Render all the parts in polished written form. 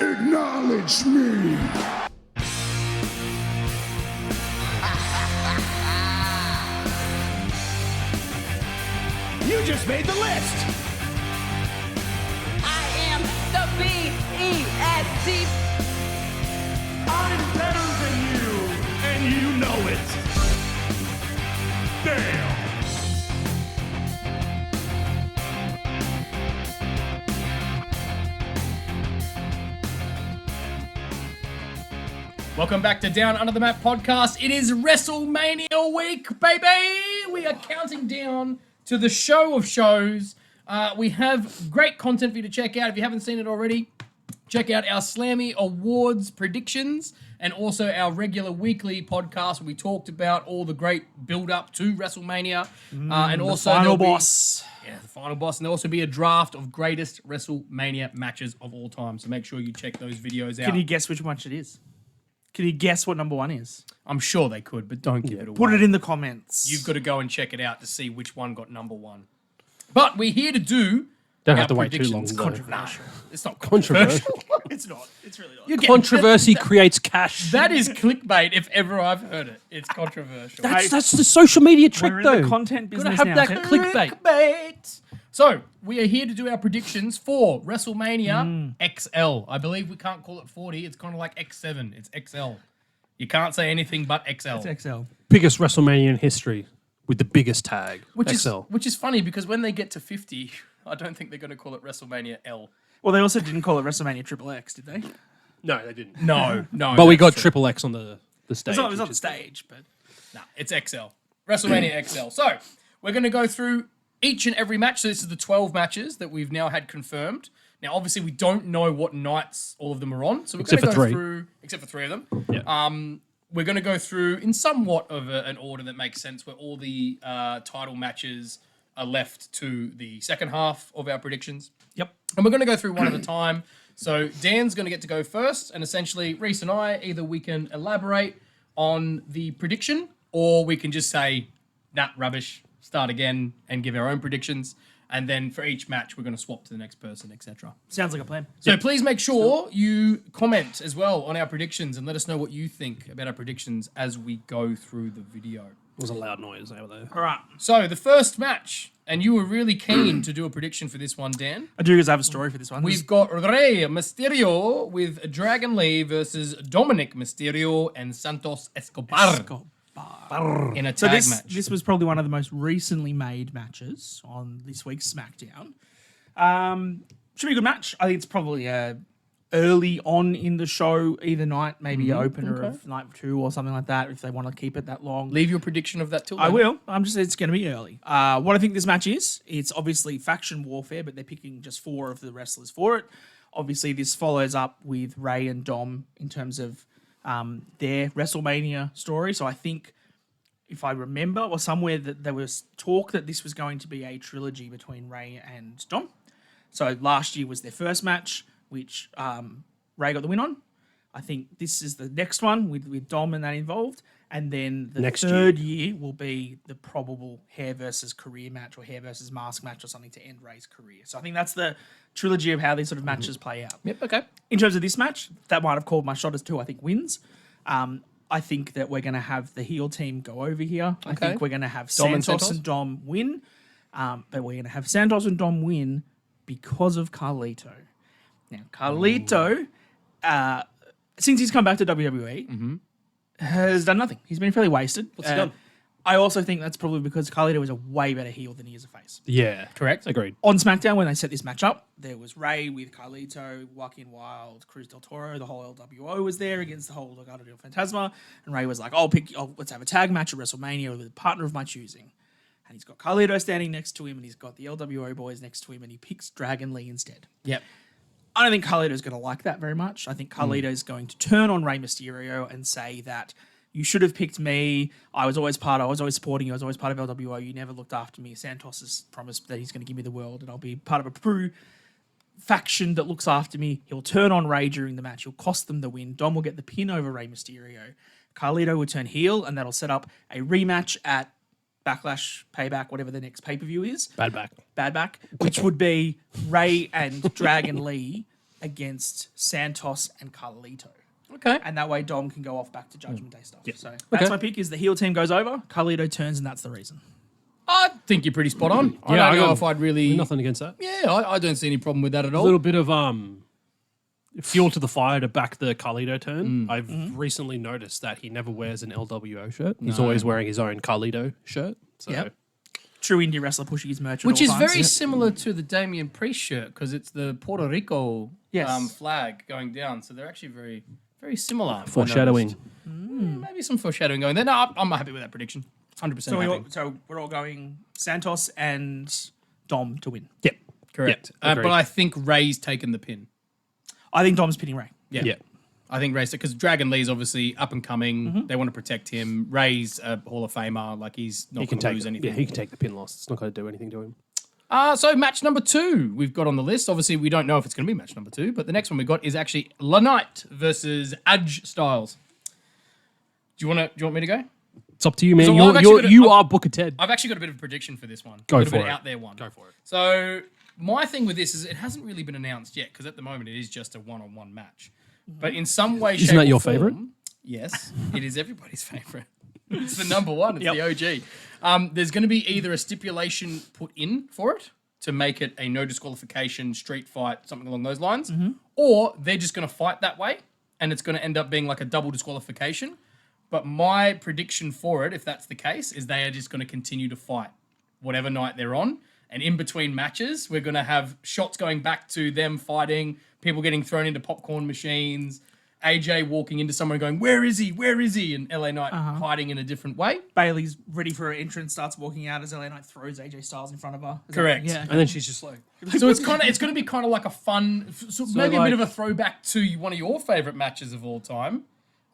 Acknowledge me. You just made the list. I am the B-E-S-T. I'm better than you, and you know it. Damn. Welcome back to Down Under the Mat podcast. It is WrestleMania week, baby. We are counting down to the show of shows. We have great content for you to check out. If you haven't seen it already, check out our Slammy Awards predictions and also our regular weekly podcast where we talked about all the great build-up to WrestleMania. And also the final boss. The final boss. And there'll also be a draft of greatest WrestleMania matches of all time. So make sure you check those videos out. Can you guess which match it is? Can you guess what number one is? I'm sure they could, but don't give it away. Put it in the comments. You've got to go and check it out to see which one got number one. But we're here to do. Don't our have to wait too long. predictions. though. Controversial. It's not controversial. It's not. It's really not. You're getting- Controversy creates cash. That is clickbait if ever I've heard it. It's controversial. That's the social media trick, We're in though. the content Gotta business have now. that okay? clickbait. So, we are here to do our predictions for WrestleMania XL. I believe we can't call it 40. It's kind of like X7. It's XL. You can't say anything but XL. It's XL. Biggest WrestleMania in history with the biggest tag. Which XL. is funny because when they get to 50, I don't think they're going to call it WrestleMania L. Well, they also didn't call it WrestleMania Triple X, did they? No, they didn't. No. But we that's got true. Triple X on the stage. It was on which the is stage, but Nah, it's XL. WrestleMania XL. So, we're going to go through each and every match. So, this is the 12 matches that we've now had confirmed. Now, obviously, we don't know what nights all of them are on. So, we're Except going to for go three. through, except for 3 of them. Yeah. We're going to go through in somewhat of an order that makes sense where all the title matches are left to the second half of our predictions. yep. And we're going to go through one at a time. So Dan's going to get to go first. And essentially, Reece and I, either we can elaborate on the prediction or we can just say, nah, rubbish, start again and give our own predictions. And then for each match, we're going to swap to the next person, etc. Sounds like a plan. So please make sure you comment as well on our predictions and let us know what you think about our predictions as we go through the video. It was a loud noise over there. All right. So the first match, and you were really keen to do a prediction for this one, Dan. I do because I have a story for this one. We've got Rey Mysterio with Dragon Lee versus Dominic Mysterio and Santos Escobar in a tag So this match. was probably one of the most recently made matches on this week's SmackDown. Should be a good match. I think it's probably early on in the show, either night, maybe opener of night 2 or something like that, if they want to keep it that long. Leave your prediction of that till I then. will. I'm just saying it's going to be early. What I think this match is, it's obviously faction warfare, but they're picking just 4 of the wrestlers for it. Obviously, this follows up with Rey and Dom in terms of their WrestleMania story. So I think, if I remember, or somewhere that there was talk that this was going to be a trilogy between Rey and Dom. So last year was their first match, which Rey got the win on. I think this is the next one with Dom and that involved. And then the Next third year will be the probable hair versus career match or hair versus mask match or something to end Rey's career. So I think that's the trilogy of how these sort of matches play out. Yep, okay. In terms of this match, that might have called my shot as 2, I think, wins. I think that we're going to have the heel team go over here. I think we're going to have Dom and Santos Santos? and Dom win. But we're going to have Santos and Dom win because of Carlito. Now, Carlito, since he's come back to WWE, has done nothing. He's been fairly wasted. What's he done? I also think that's probably because Carlito is a way better heel than he is a face. Yeah. Correct. Agreed. On SmackDown, when they set this match up, there was Rey with Carlito, Joaquin Wilde, Cruz del Toro, the whole LWO was there against the whole Legado del Fantasma, and Rey was like, let's have a tag match at WrestleMania with a partner of my choosing. And he's got Carlito standing next to him, and he's got the LWO boys next to him, and he picks Dragon Lee instead. Yep. I don't think Carlito's going to like that very much. I think Carlito's going to turn on Rey Mysterio and say that you should have picked me. I was always supporting you. I was always part of LWO. You never looked after me. Santos has promised that he's going to give me the world and I'll be part of a true faction that looks after me. He'll turn on Rey during the match. He'll cost them the win. Dom will get the pin over Rey Mysterio. Carlito will turn heel and that'll set up a rematch at Backlash, Payback, whatever the next pay-per-view is. Bad back. Bad Back, which would be Rey and Dragon Lee against Santos and Carlito. Okay. And that way Dom can go off back to Judgment Day stuff. Yep. So that's Okay. my pick is the heel team goes over, Carlito turns, and that's the reason. I think you're pretty spot on. I Yeah, don't know got if I'd really... nothing against that. Yeah, I don't see any problem with that at A all. little bit of fuel to the fire to back the Carlito turn. I've recently noticed that he never wears an LWO shirt. He's always wearing his own Carlito shirt. So Yep. True indie wrestler pushing his merch at Which all is times. very similar to the Damian Priest shirt because it's the Puerto Rico Yes. flag going down. So they're actually very, very similar. I foreshadowing. noticed. Maybe some foreshadowing going there. No, I'm happy with that prediction. 100% So, happy. we're all going Santos and Dom to win. Yep. Correct. Yep, agreed. But I think Ray's taken the pin. I think Dom's pinning Ray. Yeah. Yeah. I think Ray's because Dragon Lee's obviously up and coming. They want to protect him. Ray's a Hall of Famer. Like he's not He can going to take lose anything. Yeah, he can take the pin loss. It's not going to do anything to him. So match number 2 we've got on the list. Obviously, we don't know if it's going to be match number 2, but the next one we got is actually Knight versus Edge Styles. Do you want me to go? It's up to you, man. So I've actually got a- You are Booker Ted. I've actually got a bit of a prediction for this one. Go a little for bit it. out there one. Go for it. So my thing with this is it hasn't really been announced yet because at the moment it is just a one-on-one match. But in some way, Isn't shape, that or your form- favourite? Yes, it is everybody's favourite. It's the number one. It's the OG. There's going to be either a stipulation put in for it to make it a no disqualification street fight, something along those lines, or they're just going to fight that way, and it's going to end up being like a double disqualification. But my prediction for it, if that's the case, is they are just going to continue to fight whatever night they're on. And in between matches, we're going to have shots going back to them fighting, people getting thrown into popcorn machines, AJ walking into someone going, where is he? Where is he? And LA Knight hiding in a different way. Bailey's ready for her entrance, starts walking out as LA Knight throws AJ Styles in front of her. Is that- Correct. Yeah. And then she's just like, So it's going to be kind of like a fun, maybe a like- bit of a throwback to one of your favorite matches of all time.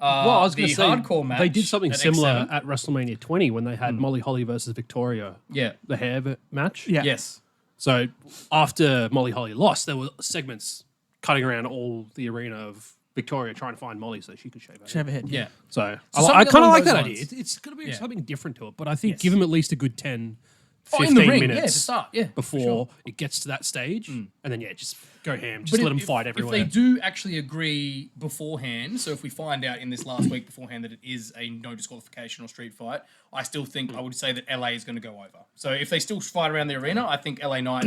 well, I was going the to say, hardcore match they did something at similar X7. at WrestleMania 20 when they had Molly Holly versus Victoria, Yeah. the hair match. Yeah. Yes. So after Molly Holly lost, there were segments cutting around all the arena of Victoria trying to find Molly so she could shave her Shave head. her head. Yeah. So, something I kind of along like those that lines. idea. It's going to be Yeah. something different to it, but I think Yes. give them at least a good 10, Oh, 15 in the ring, minutes yeah, to start, yeah, for before sure. it gets to that stage. And then, just go ham. Just But let them if- fight everywhere. If they do actually agree beforehand, so if we find out in this last week beforehand that it is a no disqualification or street fight, I still think I would say that LA is going to go over. So if they still fight around the arena, I think LA Knight,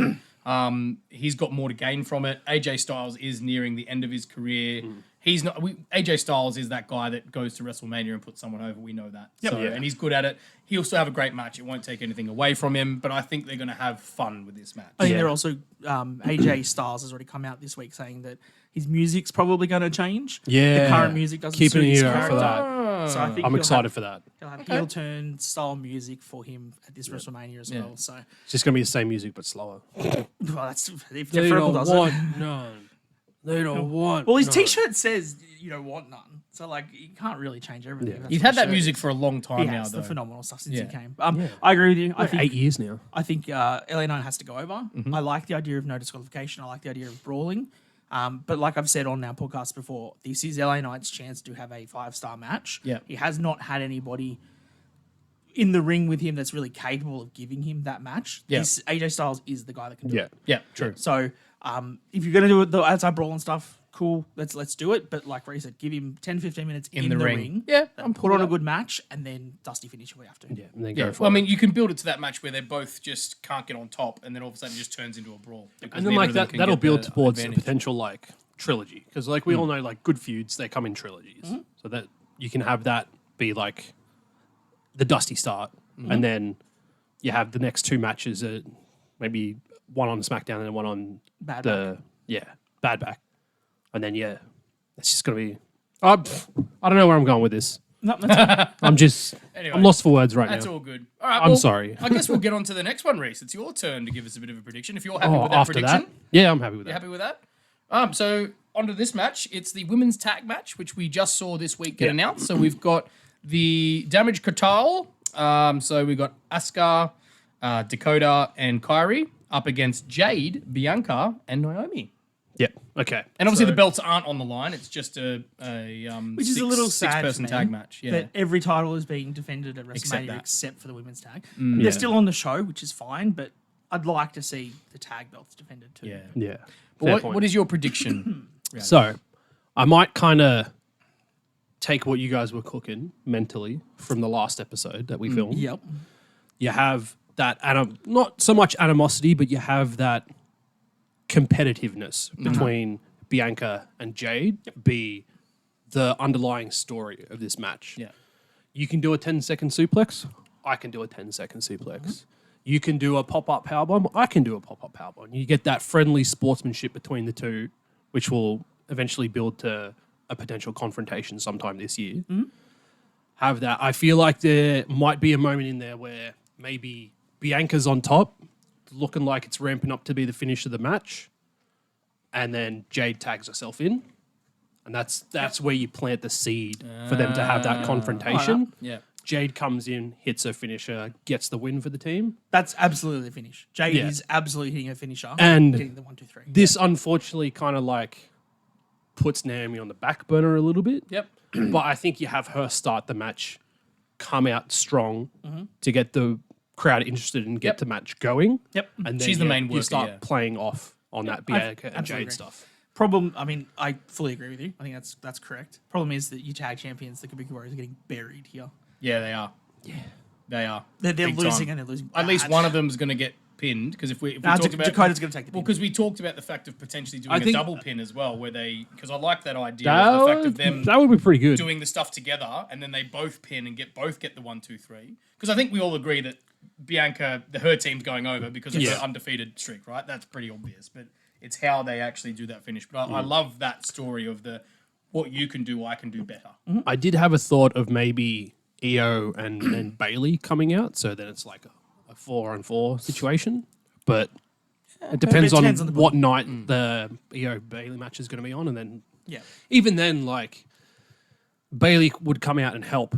he's got more to gain from it. AJ Styles is nearing the end of his career. He's not. AJ Styles is that guy that goes to WrestleMania and puts someone over. We know that. So, Yeah. and he's good at it. He'll still have a great match. It won't take anything away from him. But I think they're going to have fun with this match. I think they're also AJ Styles has already come out this week saying that his music's probably going to change. Yeah. The current music doesn't Keep suit an his ear out character. for that. So I think I'm he'll excited have, for that. He'll have heel turn style music for him at this WrestleMania as well. So It's just going to be the same music, but slower. well, that's if They Jeff Rebel don't does it. want none. They don't want Well, his none. T-shirt says you don't want none. So like you can't really change everything. Yeah. That's He's what had the that shirt music is. for a long time He now, has though. the phenomenal stuff since Yeah. he came. I agree with you. I think 8 years now. I think LA Knight has to go over. I like the idea of no disqualification. I like the idea of brawling. But like I've said on our podcast before, this is LA Knight's chance to have a 5-star match. Yeah. He has not had anybody in the ring with him that's really capable of giving him that match. Yeah. AJ Styles is the guy that can do it. Yeah, true. So if you're going to do it, the outside brawl and stuff, cool, let's do it. But like Reece said, give him 10-15 minutes in the ring. Yeah, and put on a good match, and then dusty finish if we have to. Yeah, and then Yeah, go for well, I it. mean, you can build it to that match where they both just can't get on top, and then all of a sudden it just turns into a brawl. because And then neither like of them that, can that'll get build the towards a advantage. potential like trilogy because like we all know like good feuds they come in trilogies, so that you can have that be like the dusty start, and then you have the next 2 matches maybe one on SmackDown and one on Bad Bad Back, and then it's just gonna be. I don't know where I'm going with this. No, that's I'm just Anyway, I'm lost for words right That's now. all good. All right, I'm sorry. I guess we'll get on to the next one, Reece. It's your turn to give us a bit of a prediction. If you're happy with that After prediction, that, yeah, I'm happy with you that. happy with that? So onto this match. It's the women's tag match, which we just saw this week get announced. So we've got the Damage Control. So we've got Asuka, Dakota, and Kairi up against Jade, Bianca, and Naomi. Yep. Okay. And obviously So- the belts aren't on the line. It's just a which is a little sad six-person for me tag match. Yeah. that every title is being defended at Except WrestleMania that. except for the women's tag. Yeah. They're still on the show, which is fine, but I'd like to see the tag belts defended too. Yeah. Yeah. But Fair what point. is your prediction So I might kind of take what you guys were cooking mentally from the last episode that we filmed. Yep. You have that, not so much animosity, but you have that competitiveness between Bianca and Jade be the underlying story of this match. Yeah. You can do a 10-second suplex. I can do a 10-second suplex. You can do a pop-up powerbomb. I can do a pop-up powerbomb. You get that friendly sportsmanship between the two, which will eventually build to a potential confrontation sometime this year. Have that. I feel like there might be a moment in there where maybe Bianca's on top, looking like it's ramping up to be the finish of the match, and then Jade tags herself in, and that's where you plant the seed for them to have that confrontation. Yeah. Jade comes in, hits her finisher, gets the win for the team. That's absolutely the finish. Jade Yeah. is absolutely hitting her finisher. And getting the 1, 2, 3. This unfortunately kind of like puts Naomi on the back burner a little bit. Yep. But I think you have her start the match, come out strong to get the crowd interested and get the match going. Yep. And then She's the main you worker, start yeah. playing off on that Bianca and absolutely Jade agree. stuff. Problem, I mean, I fully agree with you. I think that's correct. Problem is that you tag champions, the Kabuki Warriors, are getting buried here. Yeah, they are. Yeah. They are. They're Big losing time. and they're losing. At least bad. one of them is going to get pinned because if we Nah, talked about Dakota's going to take the well, pin. because we talked about the fact of potentially doing I a think- double pin as well, where because I like that idea of the fact of them That would be pretty good. doing the stuff together and then they both pin and get the 1, 2, 3. Because I think we all agree that Bianca, her team's going over because of Yeah. her undefeated streak, right? That's pretty obvious, but it's how they actually do that finish. But I love that story of what you can do, I can do better. I did have a thought of maybe EO and Bailey coming out, so then it's like a 4-on-4 situation. But it depends on depends on the what night the EO Bailey match is going to be on, and then Yeah. even then, like Bailey would come out and help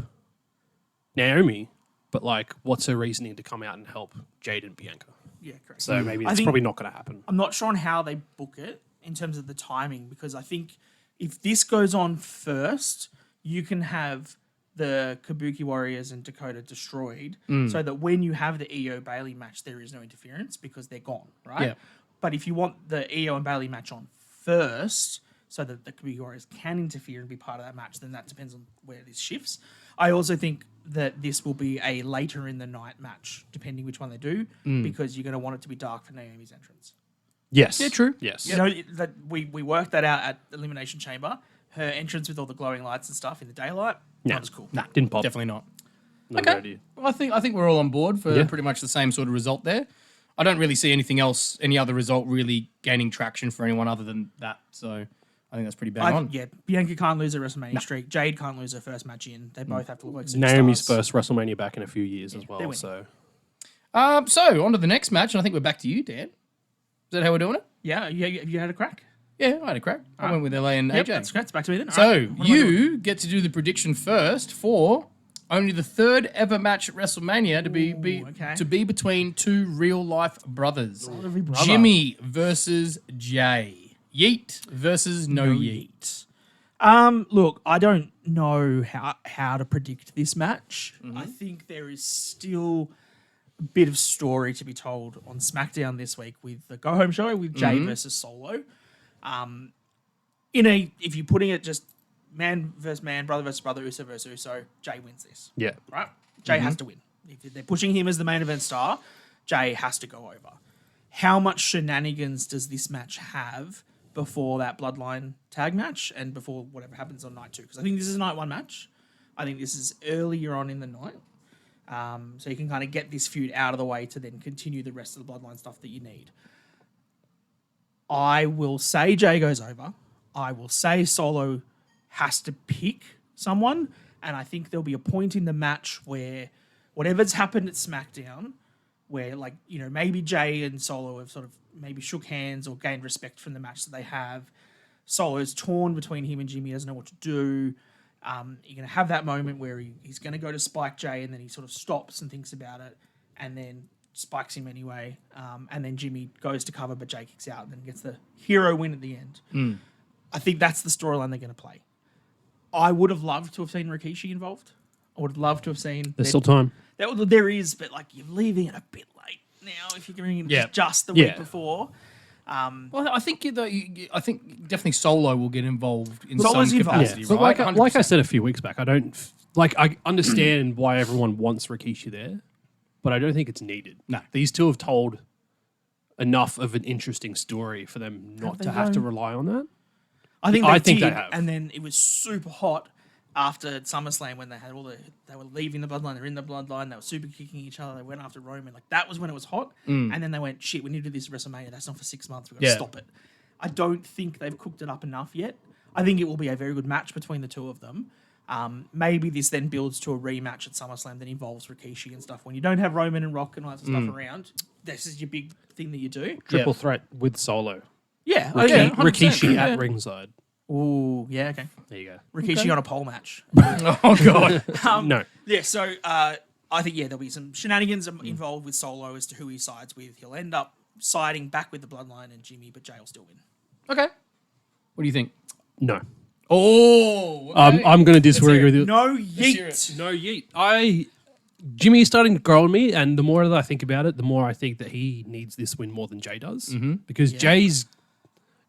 Naomi, but like, what's her reasoning to come out and help Jade and Bianca? Yeah, correct. So maybe I that's think- probably not going to happen. I'm not sure on how they book it in terms of the timing because I think if this goes on first, you can have the Kabuki Warriors and Dakota destroyed so that when you have the EO Bailey match, there is no interference because they're gone, right? Yeah. But if you want the EO and Bailey match on first so that the Kabuki Warriors can interfere and be part of that match, then that depends on where this shifts. I also think that this will be a later in the night match, depending which one they do, because you're going to want it to be dark for Naomi's entrance. Yes. Yeah, true. Yes. You know, that we worked that out at Elimination Chamber. Her entrance with all the glowing lights and stuff in the daylight, that was cool. Nah, didn't pop. Definitely not. No Okay. idea. Well, I think we're all on board for Yeah. pretty much the same sort of result there. I don't really see anything else, any other result really gaining traction for anyone other than that. So I think that's pretty bang on. Yeah, Bianca can't lose her WrestleMania streak. Jade can't lose her first match in. They both have to look like superstars. Naomi's first WrestleMania back in a few years as they well. win. So So on to the next match, and I think we're back to you, Dan. Is that how we're doing it? Yeah, you had a crack. Yeah, I had a crack. I went with LA and Yep, AJ. that's great. It's back to me then. All So right. What am I doing? you get to do the prediction first for only the third ever match at WrestleMania to be between two real life brothers. brother. Jimmy versus Jey. Yeet versus no yeet. Look, I don't know how to predict this match. Mm-hmm. I think there is still a bit of story to be told on SmackDown this week with the Go Home Show with Jey Mm-hmm. versus Solo. If you're putting it just man versus man, brother versus brother, Uso versus Uso, Jey wins this. yeah. Right? Jey has to win. If they're pushing him as the main event star, Jey has to go over. How much shenanigans does this match have before that Bloodline tag match and before whatever happens on night 2? Because I think this is a night 1 match. I think this is earlier on in the night. So you can kind of get this feud out of the way to then continue the rest of the Bloodline stuff that you need. I will say Jey goes over. I will say Solo has to pick someone. And I think there'll be a point in the match where whatever's happened at SmackDown, where maybe Jey and Solo have sort of maybe shook hands or gained respect from the match that they have. Solo's torn between him and Jimmy, doesn't know what to do. You're going to have that moment where he's going to go to spike Jey and then he sort of stops and thinks about it and then spikes him anyway. And then Jimmy goes to cover, but Jey kicks out and then gets the hero win at the end. I think that's the storyline they're going to play. I would have loved to have seen Rikishi involved. I would have loved to have seen... There's still time. There is, but you're leaving it a bit late now if you're going in just the week before. Well, I think I think definitely Solo will get involved in Solo's some involved. capacity, But right? like I 100%. said a few weeks back, I understand why everyone wants Rikishi there, but I don't think it's needed. No. These two have told enough of an interesting story for them not to have to rely on that. I think I they think they did, have. and then it was super hot after SummerSlam when they had they were leaving the bloodline, they're in the bloodline, they were super kicking each other, they went after Roman, like that was when it was hot, and then they went, shit, we need to do this at WrestleMania, that's not for 6 months, we've got to stop it. I don't think they've cooked it up enough yet. I think it will be a very good match between the two of them. Maybe this then builds to a rematch at SummerSlam that involves Rikishi and stuff. When you don't have Roman and Rock and all that sort of stuff around, this is your big thing that you do. Triple threat with Solo. Yeah. Rikishi at ringside. Ooh, yeah, okay. There you go. Rikishi on a pole match. Oh god. No. Yeah, so I think, there'll be some shenanigans involved with Solo as to who he sides with. He'll end up siding back with the Bloodline and Jimmy, but Jey will still win. Okay. What do you think? No. Oh, okay. I'm going to disagree with you. No hear it. yeet. No, yeet. Jimmy is starting to grow on me, and the more that I think about it, the more I think that he needs this win more than Jey does. Because Jey's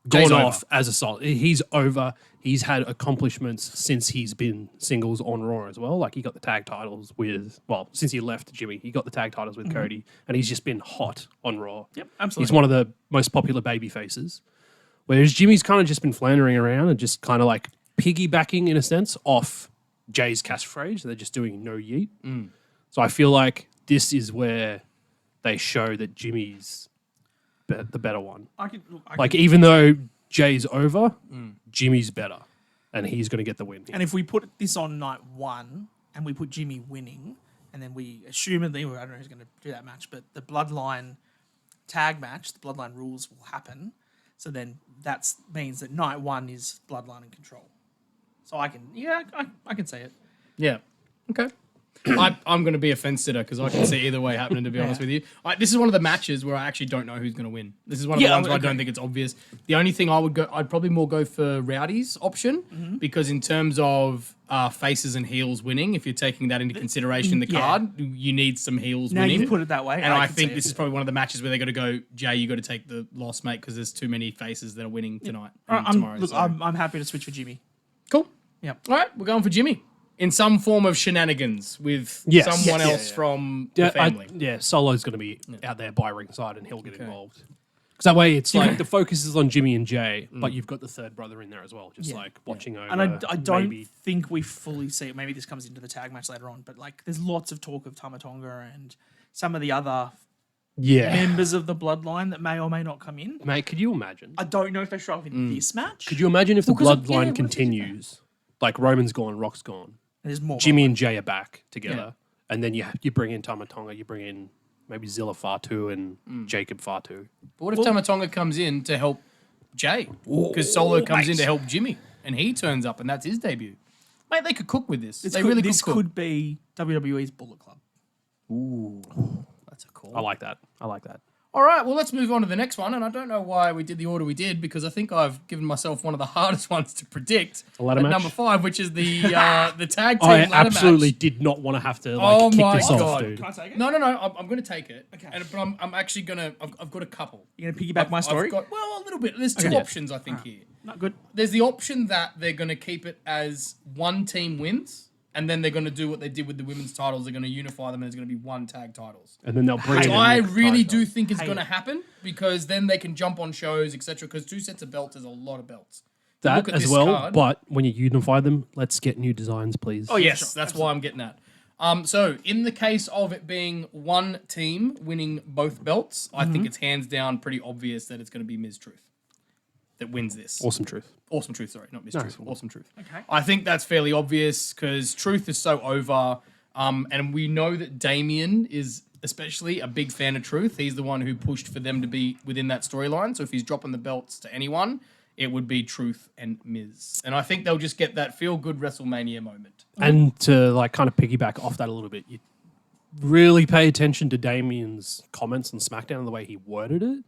gone off as a solid. He's over. He's had accomplishments since he's been singles on Raw as well. Like he got the tag titles since he left Jimmy, he got the tag titles with Cody, and he's just been hot on Raw. Yep, absolutely. He's one of the most popular baby faces. Whereas Jimmy's kind of just been floundering around and just kind of like piggybacking in a sense off Jey's catchphrase. They're just doing no yeet. So I feel like this is where they show that Jimmy's the better one. Even though Jey's over, Jimmy's better, and he's going to get the win. And if we put this on night one and we put Jimmy winning, and then we assumedly, I don't know who's going to do that match, but the Bloodline tag match, the Bloodline rules will happen. So then that means that night one is Bloodline and Control. So I can say it. Yeah. Okay. I'm going to be a fence sitter because I can see either way happening, to be honest with you. This is one of the matches where I actually don't know who's going to win. This is one of the ones where I don't think it's obvious. The only thing I'd probably more go for Rowdy's option because in terms of faces and heels winning, if you're taking that into consideration in the card, you need some heels Now winning. you put it that way. And I think this is probably one of the matches where they're going to go, Jey, you got to take the loss, mate, because there's too many faces that are winning tonight and tomorrow. I'm happy to switch for Jimmy. Cool. Yep. All right, we're going for Jimmy. In some form of shenanigans with someone else from the family. Solo's going to be out there by ringside and he'll get involved. Because that way it's like the focus is on Jimmy and Jey, but you've got the third brother in there as well, just watching over. And I don't think we fully see it. Maybe this comes into the tag match later on, but like there's lots of talk of Tama Tonga and some of the other members of the Bloodline that may or may not come in. Mate, could you imagine? I don't know if they show up in this match. Could you imagine if the Bloodline continues? Like Roman's gone, Rock's gone. There's more. Jimmy and Jey are back together, and then you bring in Tama Tonga, you bring in maybe Zilla Fatu and Jacob Fatu. But what if Tama Tonga comes in to help Jey? Because Solo comes in to help Jimmy, and he turns up, and that's his debut. Mate, they could cook with this. This could be WWE's Bullet Club. Ooh, that's a call. I like that. All right, well, let's move on to the next one. And I don't know why we did the order we did because I think I've given myself one of the hardest ones to predict. A ladder match? Number 5, which is the tag team I ladder absolutely match. did not want to have to Oh kick my this off, God. dude. Can I take it? No, I'm going to take it. Okay. But I'm actually going to... I've got a couple. You're going to piggyback my story? A little bit. There's two options, I think, here. Not good. There's the option that they're going to keep it as one team wins, and then they're going to do what they did with the women's titles. They're going to unify them, and it's going to be one tag titles. And then they'll bring Which in I the really title. do think is going to happen because then they can jump on shows, etc. Because 2 sets of belts is a lot of belts. that Look at as this well. card. But when you unify them, let's get new designs, please. Oh yes, that's why I'm getting at. So in the case of it being one team winning both belts, I think it's hands down pretty obvious that it's going to be Ms. Truth that wins this. Awesome Truth. Awesome Truth, sorry, not Ms. Truth. Awesome Truth. Okay. I think that's fairly obvious because Truth is so over, and we know that Damien is especially a big fan of Truth. He's the one who pushed for them to be within that storyline. So if he's dropping the belts to anyone, it would be Truth and Miz. And I think they'll just get that feel-good WrestleMania moment. And to like kind of piggyback off that a little bit, you really pay attention to Damien's comments on SmackDown and the way he worded it.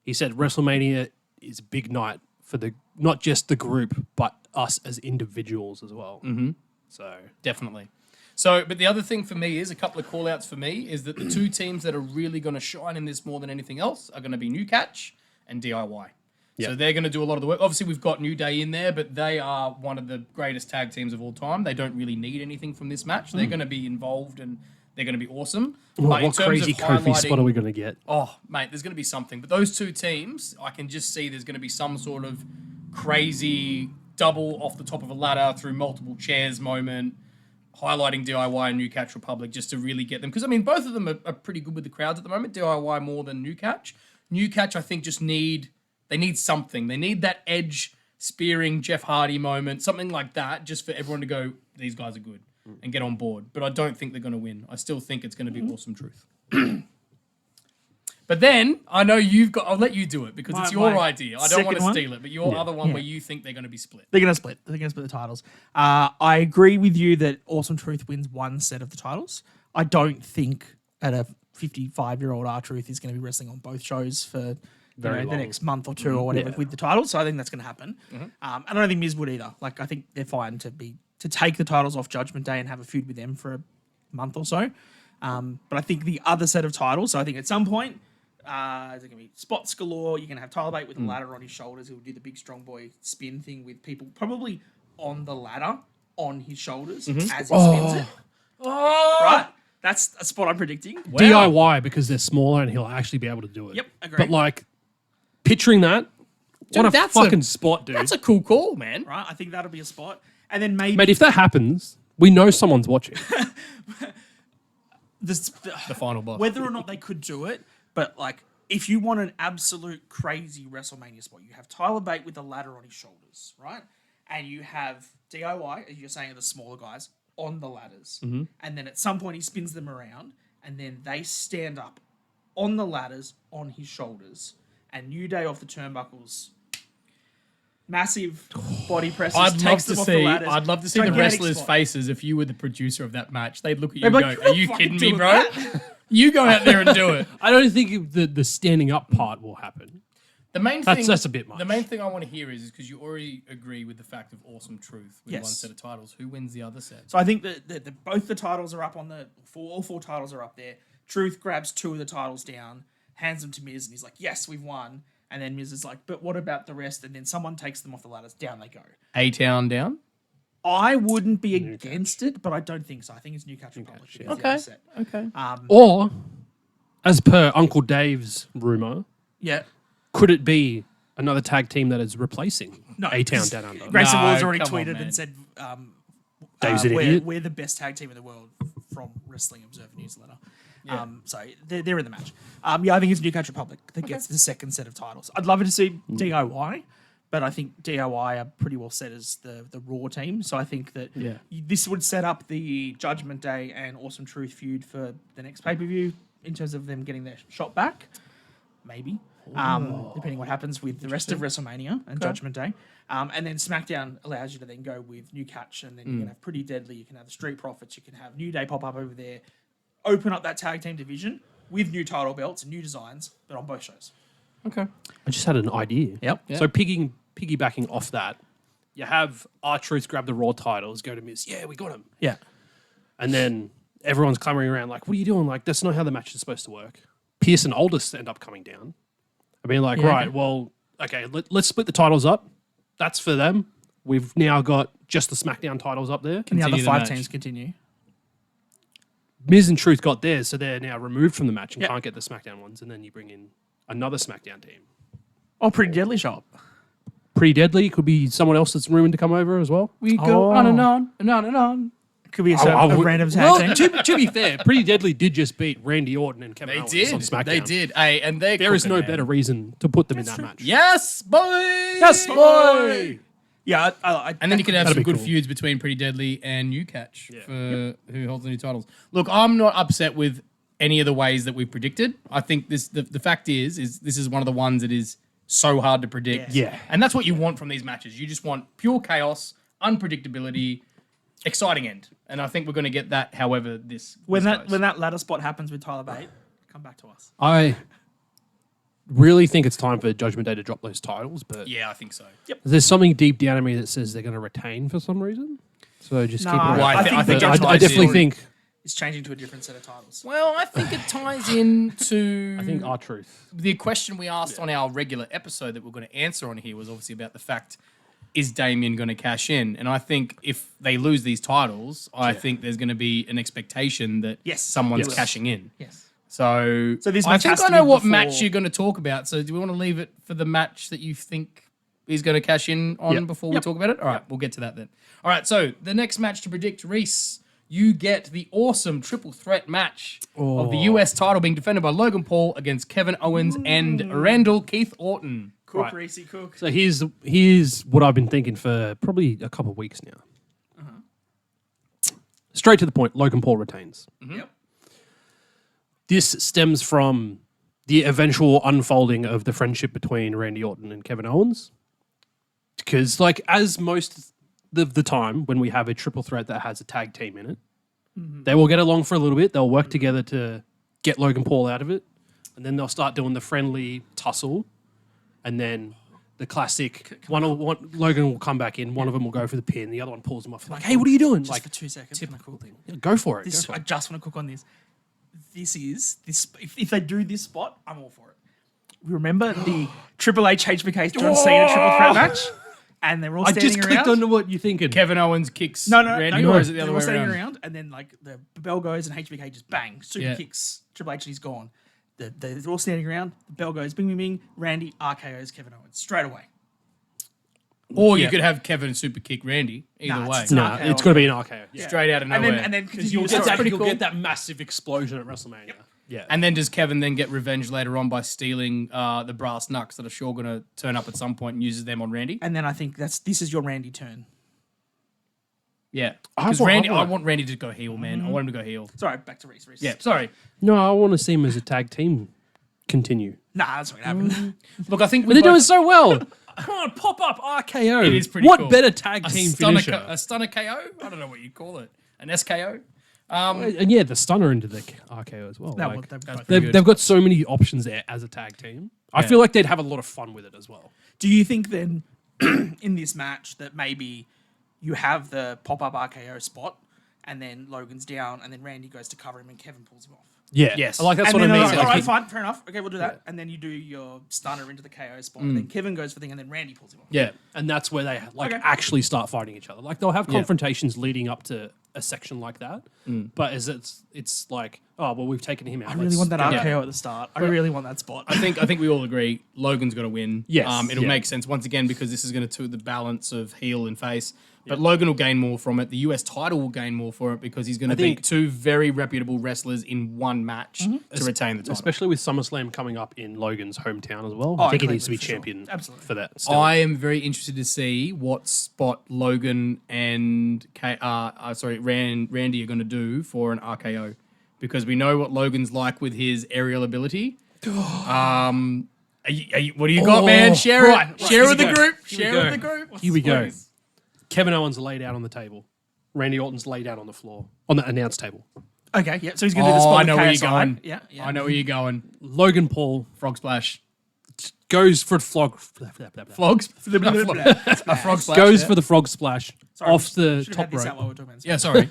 He said WrestleMania is a big night for not just the group, but us as individuals as well. Mm-hmm. So Definitely. So, but the other thing for me is, a couple of call-outs for me, is that the two teams that are really going to shine in this more than anything else are going to be New Catch and DIY. Yeah. So they're going to do a lot of the work. Obviously, we've got New Day in there, but they are one of the greatest tag teams of all time. They don't really need anything from this match. They're going to be involved and they're going to be awesome. But in What terms crazy of Kofi spot are we going to get? Oh, mate, there's going to be something. But those two teams, I can just see there's going to be some sort of crazy double off the top of a ladder through multiple chairs moment, highlighting DIY and New Catch Republic just to really get them. Because, I mean, both of them are pretty good with the crowds at the moment. DIY more than New Catch. New Catch, I think, just need something. They need that Edge spearing Jeff Hardy moment, something like that, just for everyone to go, these guys are good, and get on board. But I don't think they're going to win. I still think it's going to be Awesome Truth. But then, I know I'll let you do it because it's your idea. I don't want to steal it, but your other one where you think they're going to be split. They're going to split. They're going to split the titles. I agree with you that Awesome Truth wins one set of the titles. I don't think at a 55-year-old R-Truth is going to be wrestling on both shows for the next month or two or whatever with the titles. So I think that's going to happen. And I don't think Miz would either. Like, I think they're fine to take the titles off Judgment Day and have a feud with them for a month or so. But I think the other set of titles, so I think at some point, there's going to be spots galore. You're going to have Tyler Bate with a ladder on his shoulders. He'll do the big strong boy spin thing with people probably on the ladder on his shoulders as he spins it. Right? That's a spot I'm predicting. Wow. DIY because they're smaller and he'll actually be able to do it. Yep, agree. But like picturing that, Dude, what a fucking spot, dude. That's a cool call, man. Right? I think that'll be a spot. And then maybe... Mate, if that happens, we know someone's watching. the final boss. Whether or not they could do it, but like if you want an absolute crazy WrestleMania spot, you have Tyler Bate with a ladder on his shoulders, right? And you have DIY, as you're saying, are the smaller guys on the ladders. And then at some point he spins them around and then they stand up on the ladders on his shoulders and New Day off the turnbuckles. Massive body presses. I'd love to see the Gigantic wrestlers' spot. faces if you were the producer of that match. They'd look at you They'd and be go, like, "Are you "Fucking kidding me, doing bro? that." You go out there and do it." I don't think the standing up part will happen. The main That's- thing that's a bit much. The main thing I want to hear is because you already agree with the fact of Awesome Truth with Yes. one set of titles. Who wins the other set? So I think that both the titles are up on all four titles are up there. Truth grabs two of the titles down, hands them to Miz, and he's like, "Yes, we've won." And then Miz is like, "But what about the rest?" And then someone takes them off the ladders. Down they go. A-Town down. I wouldn't be against it, but I don't think so. I think it's New Catch Republic. yeah. Okay. Set. Okay. Or, as per Uncle Dave's rumor, Yeah. could it be another tag team that is replacing No, A-Town 'cause Down Under? Grayson No, Wall's already come on, tweeted man. and said, Dave's an idiot. we're the best tag team in the world from Wrestling Observer newsletter. So they're in the match. Yeah, I think it's New Catch Republic that gets the second set of titles. I'd love it to see DIY, but I think DIY are pretty well set as the Raw team. So I think that this would set up the Judgment Day and Awesome Truth feud for the next pay-per-view in terms of them getting their shot back. Maybe. Depending what happens with the rest of WrestleMania and Judgment Day. And then SmackDown allows you to then go with New Catch, and then you can have Pretty Deadly, you can have the Street Profits, you can have New Day pop up over there, open up that tag team division with new title belts and new designs, but on both shows. Okay. I just had an idea. Yep. So piggybacking off that, you have R-Truth grab the Raw titles, go to Miz, yeah, we got him. Yeah. And then everyone's clamoring around like, what are you doing? Like, that's not how the match is supposed to work. Pierce and Aldous end up coming down. I mean, like, right, well, okay, let's split the titles up. That's for them. We've now got just the SmackDown titles up there. And the other Continue the five match. teams continue. Miz and Truth got theirs, so they're now removed from the match and can't get the SmackDown ones. And then you bring in another SmackDown team. Oh, Pretty Deadly show up. Pretty Deadly could be someone else that's rumored to come over as well. We go on and on and on and on. Could be a random tag Well, team. to be fair, Pretty Deadly did just beat Randy Orton and Kevin They Owens did. on SmackDown. They did. Hey, and they There is no better reason to put them in that match. Yes, boy. Yes, boy. Yeah, I And then you could have That'd some be good cool. feuds between Pretty Deadly and New Catch for who holds the new titles. Look, I'm not upset with any of the ways that we predicted. I think the fact is this is one of the ones that is so hard to predict. Yeah. And that's what you want from these matches. You just want pure chaos, unpredictability, exciting end. And I think we're going to get that however this when this that goes. when that ladder spot happens with Tyler Bate, come back to us. I really think it's time for Judgment Day to drop those titles, but Yeah, I think so. there's something deep down in me that says they're going to retain for some reason. So just No, keep it around. I think the I Judgment I Day definitely story- think is changing to a different set of titles. Well, I think it ties into I think R-Truth. the question we asked on our regular episode that we're going to answer on here was obviously about the fact, is Damien going to cash in? And I think if they lose these titles, I think there's going to be an expectation that someone's cashing in. Yes. So this I match think has I to know be what before- match you're going to talk about. So do we want to leave it for the match that you think is going to cash in on before we talk about it? All right, we'll get to that then. All right, so the next match to predict, Reece, you get the awesome triple threat match of the US title being defended by Logan Paul against Kevin Owens and Randall Keith Orton. Cook, Right. Reece, Cook. So here's what I've been thinking for probably a couple of weeks now. Straight to the point, Logan Paul retains. Yep. This stems from the eventual unfolding of the friendship between Randy Orton and Kevin Owens. Because, like, as most of the time when we have a triple threat that has a tag team in it, they will get along for a little bit. They'll work together to get Logan Paul out of it. And then they'll start doing the friendly tussle. And then the classic, Logan will come back in, one of them will go for the pin, the other one pulls him off. Like, hey, what are you doing? Just Like, for 2 seconds. typical thing. Yeah, go for it. This, go for I it. just want to cook on this. If they do this spot, I'm all for it. Remember the Triple H HBK John Cena triple threat match? And they're all I standing just around. clicked on what you're thinking. Kevin Owens kicks No, Randy, no, or is it the other they're all way standing around? around, and then like the bell goes and HBK just bang, super kicks Triple H and he's gone. They're all standing around. The bell goes, bing, bing, bing. Randy RKO's Kevin Owens straight away. Or you could have Kevin super kick Randy. Either Nah, way. it's Nah, RKO. it's got to be an RKO. Yeah. Straight out of And nowhere. then Because continue you'll the get story. that, you'll get that massive explosion at WrestleMania. Yeah. And then does Kevin then get revenge later on by stealing the brass knucks that are sure going to turn up at some point and uses them on Randy? And then I think this is your Randy turn. Yeah. I Because want- Randy, I I want- want Randy to go heel, man. I want him to go heel. Sorry, back to Reece. Yeah, sorry. No, I want to see him as a tag team continue. Nah, that's not gonna happen. Look, I think But they're doing so well. Come on, pop up RKO. It is pretty What cool. better tag a team stunner, finisher? a stunner KO? I don't know what you'd call it. An SKO? And yeah, the stunner into the RKO as well. That Like, would- that- pretty they've, good. they've got so many options there as a tag team. I feel like they'd have a lot of fun with it as well. Do you think then in this match that maybe you have the pop-up RKO spot and then Logan's down and then Randy goes to cover him and Kevin pulls him off? Yeah. Yes. Like, that's And what I then mean. they're like, Like, all right, he- fine, fair enough. Okay, we'll do that. And then you do your stunner into the KO spot. And then Kevin goes for the thing and then Randy pulls him off. Yeah. and that's where they like Okay. actually start fighting each other. Like they'll have confrontations leading up to a section like that, but as it's like, oh well, we've taken him out. I really want that let's- RKO at the start. I really want that spot. I think we all agree Logan's got to win. Yes. It'll Yeah. make sense once again because this is going to the balance of heel and face. But Logan will gain more from it. The US title will gain more for it because he's going to think- beat two very reputable wrestlers in one match to retain the title. Especially with SummerSlam coming up in Logan's hometown as well. Oh, I think he in needs to be Cleveland, for sure. champion Absolutely. for that. Still. I am very interested to see what spot Logan and Randy are going to do for an RKO because we know what Logan's like with his aerial ability. What do you got, man? Share it. right, Share here with we the go. group. Here we Share go. with the group. Here we go. Please. Kevin Owens laid out on the table. Randy Orton's laid out on the floor on the announce table. Okay, yeah. So he's going to do the spot I with know where KSI. you're going. Yeah, yeah. I know where you're going. Logan Paul Frog splash. goes for a flog. Flogs. A frog splash. Goes yeah. for the frog splash off the Should have top had this out rope. while we're talking about this. Yeah, sorry.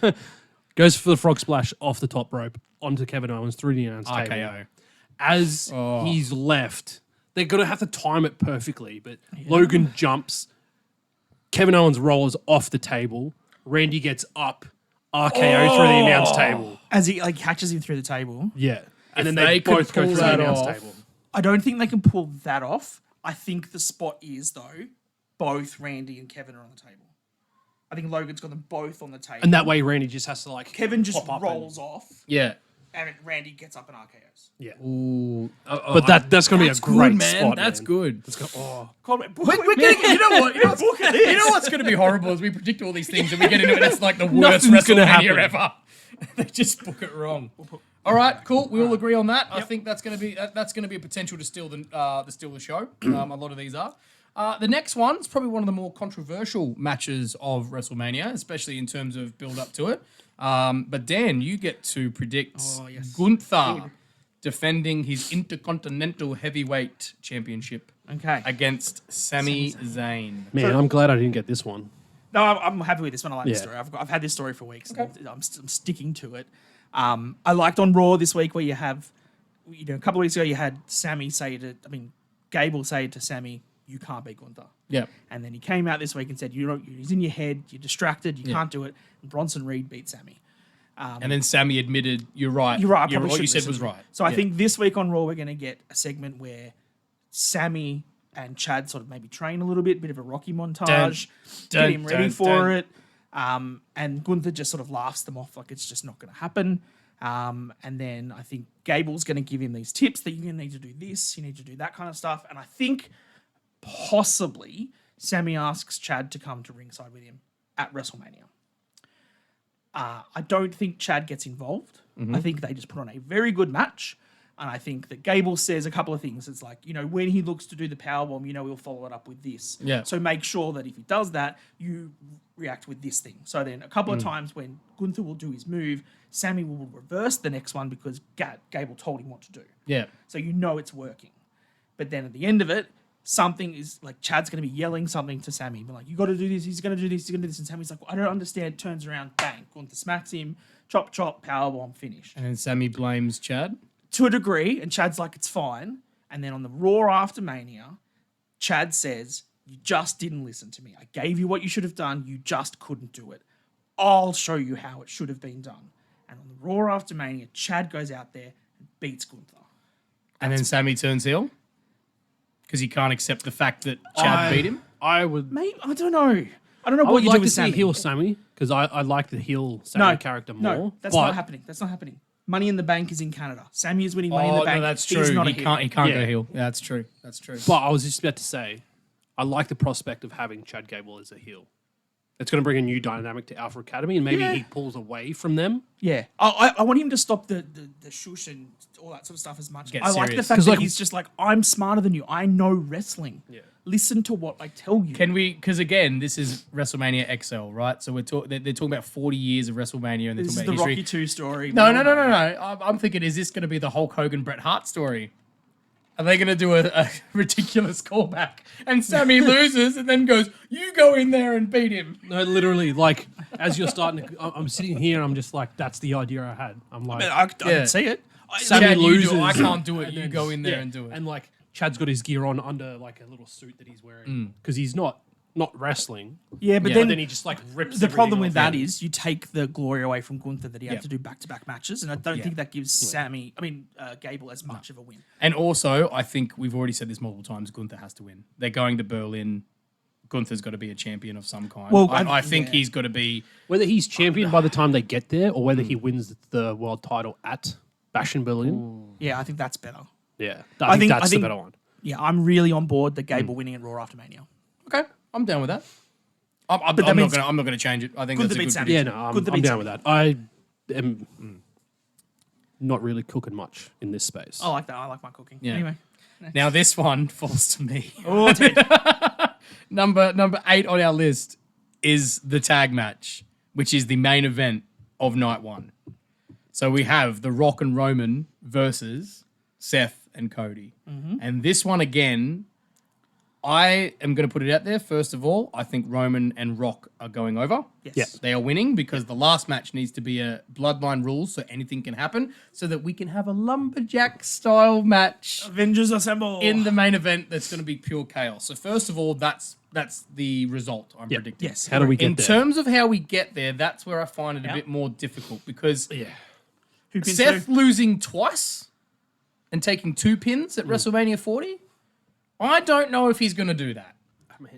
Goes for the frog splash off the top rope onto Kevin Owens through the announce table. RKO. As he's left, they're going to have to time it perfectly, but Logan jumps. Kevin Owens rolls off the table. Randy gets up. RKO through the announce table. As he like catches him through the table. Yeah. And then they they could both go pull through the that announce off- table. I don't think they can pull that off. I think the spot is, though, both Randy and Kevin are on the table. I think Logan's got them both on the table. And that way Randy just has to like Kevin just pop up rolls off, Yeah. and Randy gets up and RKOs. Yeah. Ooh. But that's going to be a That's great good, man. spot. That's man. good. We're We're getting, you know what? You know what's going to be horrible is we predict all these things and we get into it. It's like the worst Nothing's gonna WrestleMania happen. ever. They just book it wrong. All right, cool. We all agree on that. I think that's going to be a potential to steal the show. A lot of these are. The next one's probably one of the more controversial matches of WrestleMania, especially in terms of build up to it. But Dan, you get to predict Gunther defending his Intercontinental Heavyweight Championship Okay. against Sami Zayn. Man, I'm glad I didn't get this one. No, I'm happy with this one. I like this Yeah. story. I've had this story for weeks. And I'm sticking to it. I liked on Raw this week where you have, a couple of weeks ago you had Gable say to Sammy, "You can't beat Gunther." Yeah. And then he came out this week and said, "He's in your head. You're distracted. You can't do it." And Bronson Reed beat Sammy. And then Sammy admitted, "You're right. You're right. What you said was right." So I think this week on Raw we're going to get a segment where Sammy and Chad sort of maybe train a little bit of a Rocky montage, get him ready for it. And Gunther just sort of laughs them off like it's just not going to happen. And then I think Gable's going to give him these tips that you're going to need to do this, you need to do that kind of stuff. And I think possibly Sammy asks Chad to come to ringside with him at WrestleMania. I don't think Chad gets involved. I think they just put on a very good match. And I think that Gable says a couple of things. It's like, when he looks to do the powerbomb, he'll follow it up with this. Yeah. So make sure that if he does that, you react with this thing. So then a couple of times when Gunther will do his move, Sammy will reverse the next one because Gable told him what to do. Yeah. So it's working. But then at the end of it, something is like Chad's going to be yelling something to Sammy. But like, you got to do this, he's going to do this, he's going to do this. And Sammy's like, I don't understand. Turns around, bang. Gunther smacks him, chop, powerbomb, finish. And then Sammy blames Chad? To a degree, and Chad's like, it's fine. And then on the Raw after Mania, Chad says, you just didn't listen to me. I gave you what you should have done. You just couldn't do it. I'll show you how it should have been done. And on the Raw after Mania, Chad goes out there and beats Gunther. And then Sammy turns heel? Because he can't accept the fact that Chad beat him? I would. Mate, I don't know. I don't know I what would you like do to with see Sammy. heel Sammy because I like the heel Sammy character more. No, that's but not happening. That's not happening. Money in the Bank is in Canada. Sammy is winning Money in the Bank. No, that's He's true. not He a heel. can't go Yeah. heel. Yeah, that's true. That's true. But I was just about to say, I like the prospect of having Chad Gable as a heel. It's going to bring a new dynamic to Alpha Academy, and maybe he pulls away from them. Yeah. I want him to stop the shush and all that sort of stuff as much. Get I like the serious. fact that like- he's just like, I'm smarter than you. I know wrestling. Yeah. Listen to what I tell you. Can we? Because again, this is WrestleMania XL, right? So they're talking about 40 years of WrestleMania, and they're this is talking the about Rocky history. 2 story. No. I'm thinking, is this going to be the Hulk Hogan Bret Hart story? Are they going to do a ridiculous callback? And Sammy loses and then goes, "You go in there and beat him." No, literally, like as you're starting to, I'm sitting here and I'm just like, that's the idea I had. I'm like, I can see it. Sammy Chad, you loses. do it. I can't do it. and You then- go in there yeah, and do it. And like Chad's got his gear on under like a little suit that he's wearing because he's not wrestling. Yeah, but Yeah. then Then he just like rips. the problem everything with off. that is you take the glory away from Gunther that he had Yeah. to do back-to-back matches, and I don't think that gives Gable as much of a win. And also, I think we've already said this multiple times, Gunther has to win. They're going to Berlin. Gunther's got to be a champion of some kind. Well, I think yeah. he's got to be... whether he's champion by the time they get there or whether he wins the world title at Bash in Berlin. Yeah, I think that's better. Yeah, I think that's the better one. Yeah, I'm really on board the Gable winning at Raw after Mania. Okay, I'm down with that. I'm that means- not going to change it. I think Gunther that's a beats good Sammy. Yeah, prediction. no, Gunther I'm beats down with that. I am not really cooking much in this space. I like that. I like my cooking. Yeah. Anyway. Now this one falls to me. Oh, Ted. Number 8 on our list is the tag match, which is the main event of night one. So we have The Rock and Roman versus Seth and Cody. And this one again, I am going to put it out there. First of all, I think Roman and Rock are going over. Yes. Yeah. They are winning because the last match needs to be a bloodline rules so anything can happen so that we can have a lumberjack style match Avengers Assemble. in the main event that's going to be pure chaos. So first of all, that's the result I'm predicting. Yes. How do we get In there? terms of how we get there, that's where I find it a bit more difficult because Who pins Seth who? losing twice and taking 2 pins at WrestleMania 40, I don't know if he's going to do that.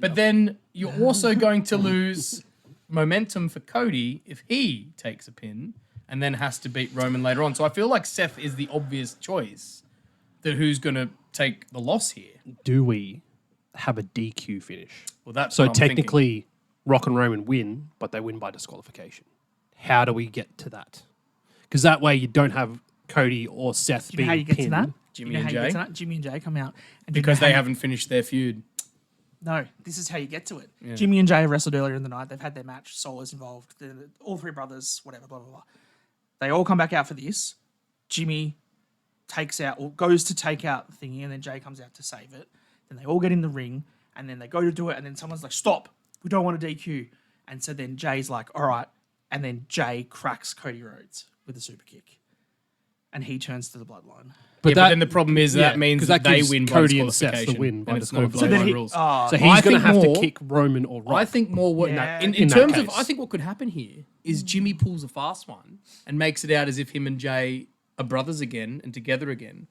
But then you're also going to lose momentum for Cody if he takes a pin and then has to beat Roman later on. So I feel like Seth is the obvious choice that who's going to take the loss here. Do we have a DQ finish? Well, that's So what I'm thinking. technically, Rock and Roman win, but they win by disqualification. How do we get to that? Because that way you don't have Cody or Seth Do you being know how you get pinned. to that? Jimmy Do you know and how you get Jey? to that? Jimmy and Jey come out. And do you Because know they how- haven't finished their feud. No, this is how you get to it. Jimmy and Jey have wrestled earlier in the night. They've had their match. Solo's involved. All 3 brothers, whatever, blah, blah, blah. They all come back out for this. Jimmy takes out, or goes to take out the thingy, and then Jey comes out to save it. Then they all get in the ring, and then they go to do it, and then someone's like, stop, we don't want a DQ. And so then Jay's like, all right. And then Jey cracks Cody Rhodes with a super kick, and he turns to the bloodline. But then the problem is that means that they gives win by Cody and Seth the disqualification, win by and it's not a disqualification. bloodline rules. So he's I going to think have more- to kick Roman or Rock. I think more what Yeah. in In that terms of case. I think what could happen here is Jimmy pulls a fast one and makes it out as if him and Jey are brothers again and together again,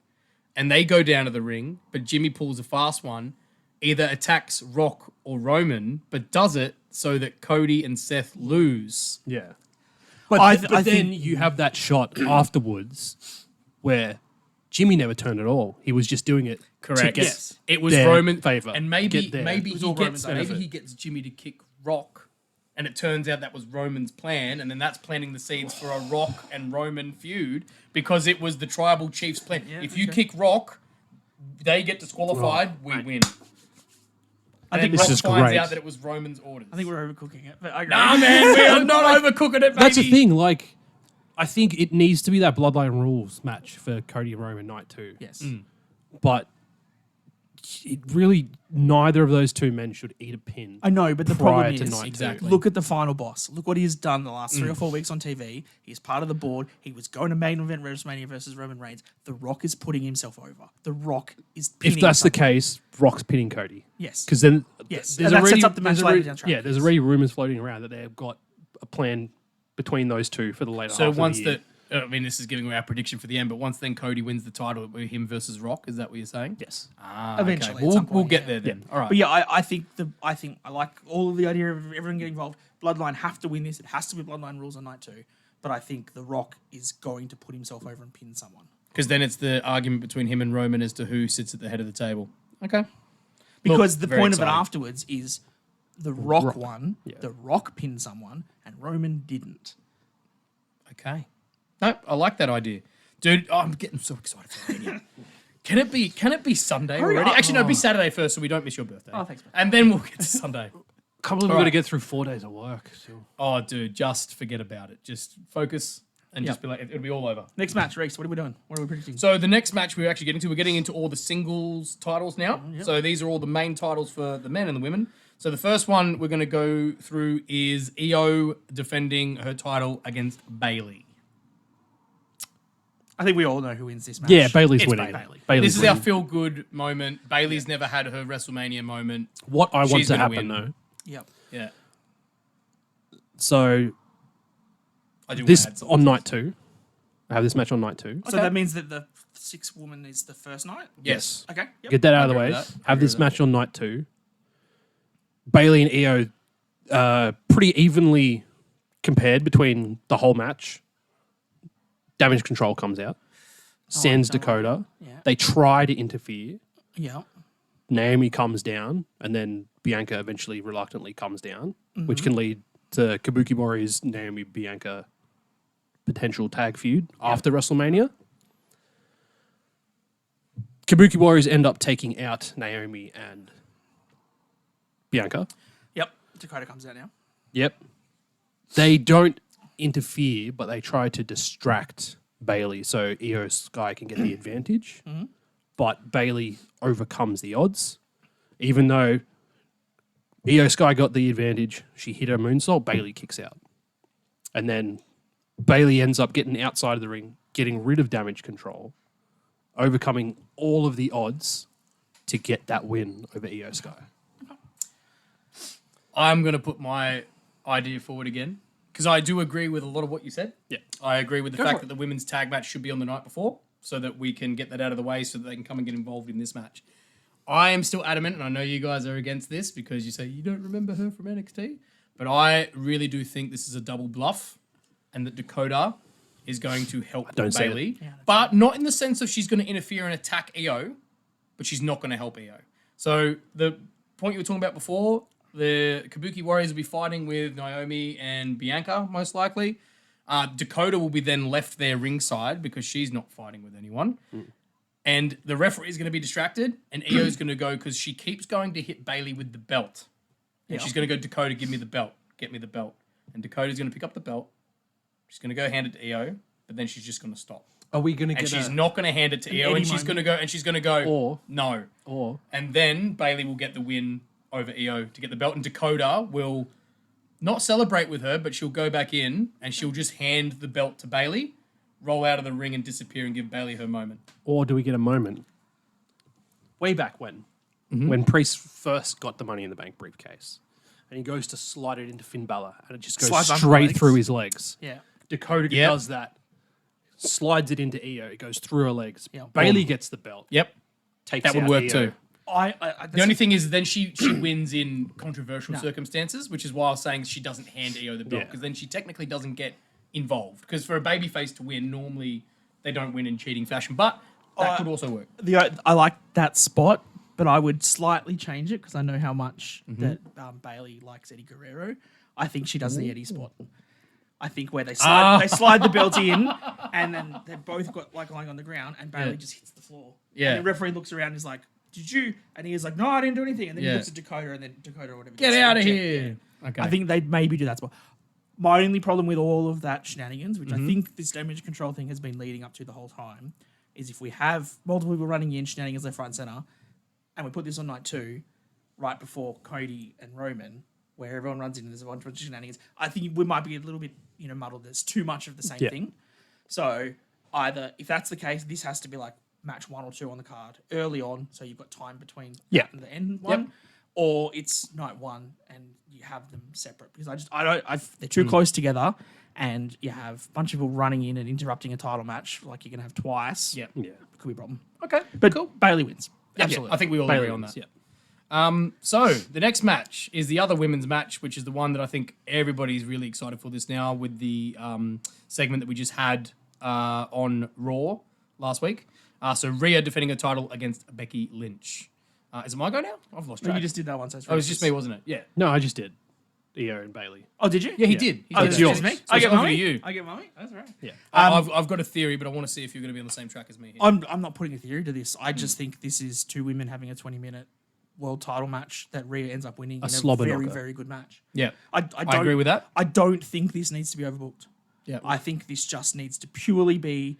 and they go down to the ring. But Jimmy pulls a fast one, either attacks Rock or Roman, but does it so that Cody and Seth lose. Yeah. But But then you have that shot afterwards where Jimmy never turned at all. He was just doing it Correct. to get Yes. It was their Roman favour. and maybe Get there. maybe It was he all gets Roman's maybe benefit. he gets Jimmy to kick Rock, and it turns out that was Roman's plan, and then that's planting the seeds for a Rock and Roman feud because it was the tribal chief's plan. If you kick Rock, they get disqualified. We win. I think this Rock is finds great. out that it was Roman's orders. I think we're overcooking it. But I agree. Nah, man, we are not overcooking it, baby. That's the thing. Like, I think it needs to be that Bloodline Rules match for Cody and Roman night 2. Yes. But it really, neither of those two men should eat a pin. I know, but the prior problem to is, night Exactly. look at the final boss. Look what he's done the last 3 or 4 weeks on TV. He's part of the board. He was going to main event WrestleMania versus Roman Reigns. The Rock is putting himself over. The Rock is pinning If that's the someone. case, Rock's pinning Cody. Yes. Because then Yes, there's and that already, sets up the match there's later already- down the track. Yeah, there's already rumors floating around that they've got a plan between those two for the later So half once of the year. I mean, this is giving away our prediction for the end, but once then Cody wins the title, it'll be him versus Rock. Is that what you're saying? Yes. Eventually, Okay. at some We'll point, get yeah. there then. All right. But yeah, I think I like all of the idea of everyone getting involved. Bloodline have to win this. It has to be Bloodline rules on night 2. But I think The Rock is going to put himself over and pin someone. Because then it's the argument between him and Roman as to who sits at the head of the table. Okay. Because Look, the very point of it exciting. afterwards is The Rock, Rock. won, Yeah. The Rock pinned someone, and Roman didn't. Okay. No, I like that idea. Dude, I'm getting so excited for Mania. Can it be Sunday Hurry already? up. Actually, no, be Saturday first so we don't miss your birthday. Oh, thanks, man. And then we'll get to Sunday. Can't believe we've got to get through 4 days of work. So. Oh, dude, just forget about it. Just focus and just be like, it'll be all over. Next match, Reece, what are we doing? What are we predicting? So the next match we're actually getting into all the singles titles now. So these are all the main titles for the men and the women. So the first one we're going to go through is Io defending her title against Bayley. I think we all know who wins this match. Yeah, Bailey's It's winning. Bayley. Bayley's This is our winning. feel-good moment. Bayley's never had her WrestleMania moment. What I want She's to gonna happen, win. though. Yep. Yeah. So I do this wanna add something. on night 2. I have this match on night 2. So that means that the 6th woman is the first night? Yes. Okay. Yep. Get that out of the agree way. with that. I Have agree this with match on night 2. Bailey and Io pretty evenly compared between the whole match. Damage control comes out. Sends don't Dakota. Yeah. They try to interfere. Yeah. Naomi comes down, and then Bianca eventually reluctantly comes down, which can lead to Kabuki Mori's Naomi Bianca potential tag feud after WrestleMania. Kabuki Warriors end up taking out Naomi and Bianca. Yep. Dakota comes out now. Yep. They don't interfere, but they try to distract Bayley so Io Sky can get the advantage. But Bayley overcomes the odds. Even though Io Sky got the advantage, she hit her moonsault, Bayley kicks out. And then Bayley ends up getting outside of the ring, getting rid of damage control, overcoming all of the odds to get that win over Io Sky. I'm going to put my idea forward again because I do agree with a lot of what you said. Yeah. I agree with the Go fact for that the women's tag match should be on the night before so that we can get that out of the way so that they can come and get involved in this match. I am still adamant, and I know you guys are against this because you say you don't remember her from NXT, but I really do think this is a double bluff and that Dakota is going to help don't see it. Bayley, but not in the sense of she's going to interfere and attack Io, but she's not going to help Io. So the point you were talking about before, the Kabuki Warriors will be fighting with Naomi and Bianca, most likely. Dakota will be then left there ringside because she's not fighting with anyone. And the referee is going to be distracted, and Io's going to go because she keeps going to hit Bayley with the belt. And she's going to go, Dakota, give me the belt. Get me the belt. And Dakota's going to pick up the belt. She's going to go hand it to Io, but then she's just going to stop. Are we going to And get she's not going to hand it to Io, and she's going to go, Or- no. Or And then Bayley will get the win over Io to get the belt, and Dakota will not celebrate with her, but she'll go back in and she'll just hand the belt to Bayley, roll out of the ring and disappear and give Bayley her moment. Or do we get a moment way back when Priest first got the Money in the Bank briefcase and he goes to slide it into Finn Balor and it just goes Slides under straight legs. through his legs. Yeah. Dakota Yep. does that, slides it into Io, it goes through her legs. Yeah. Bayley gets the belt. Yep. Takes That would out work Io. too. The The only thing is then she wins in controversial circumstances, which is why I was saying she doesn't hand Io the belt, Yeah. because then she technically doesn't get involved. Because for a babyface to win, normally they don't win in cheating fashion, but that could also work. I like that spot, but I would slightly change it because I know how much that Bayley likes Eddie Guerrero. I think she does the Eddie spot. I think where they slide the belt in, and then they both got like lying on the ground, and Bayley just hits the floor. Yeah. And the referee looks around and is like, "Did you?" And he is like, "No, I didn't do anything." And then he Yeah. looks at Dakota, and then Dakota or whatever. Get gets out of ejected. here. Okay. I think they'd maybe do that spot. My only problem with all of that shenanigans, which I think this damage control thing has been leading up to the whole time, is if we have multiple people running in shenanigans left, right, and center, and we put this on night 2, right before Cody and Roman, where everyone runs in and there's a bunch of shenanigans, I think we might be a little bit, muddled. There's too much of the same thing. So either, if that's the case, this has to be like match 1 or 2 on the card early on, so you've got time between that and the end one, or it's night 1 and you have them separate, because they're too close together, and you have a bunch of people running in and interrupting a title match like you're gonna have twice. Yeah. Yeah. Could be a problem. Okay. But cool. Bayley wins. Absolutely. I think we all Bayley agree on wins, that. yeah. So the next match is the other women's match, which is the one that I think everybody's really excited for this now with the segment that we just had on Raw last week. So Rhea defending her title against Becky Lynch. Is it my go now? I've lost track. You just did that one. So it was just me, wasn't it? Yeah. No, I just did. Io and Bayley. Oh, did you? Yeah, he did. He Oh, did. it's It's yours. yours. Me? So I it's get over Mami. to you. I get Mami. That's right. Yeah. I've got a theory, but I want to see if you're going to be on the same track as me here. I'm not putting a theory to this. I just think this is 2 women having a 20-minute world title match that Rhea ends up winning in a slobber very, knocker. very good match. Yeah. I don't agree with that. I don't think this needs to be overbooked. Yeah. I think this just needs to purely be,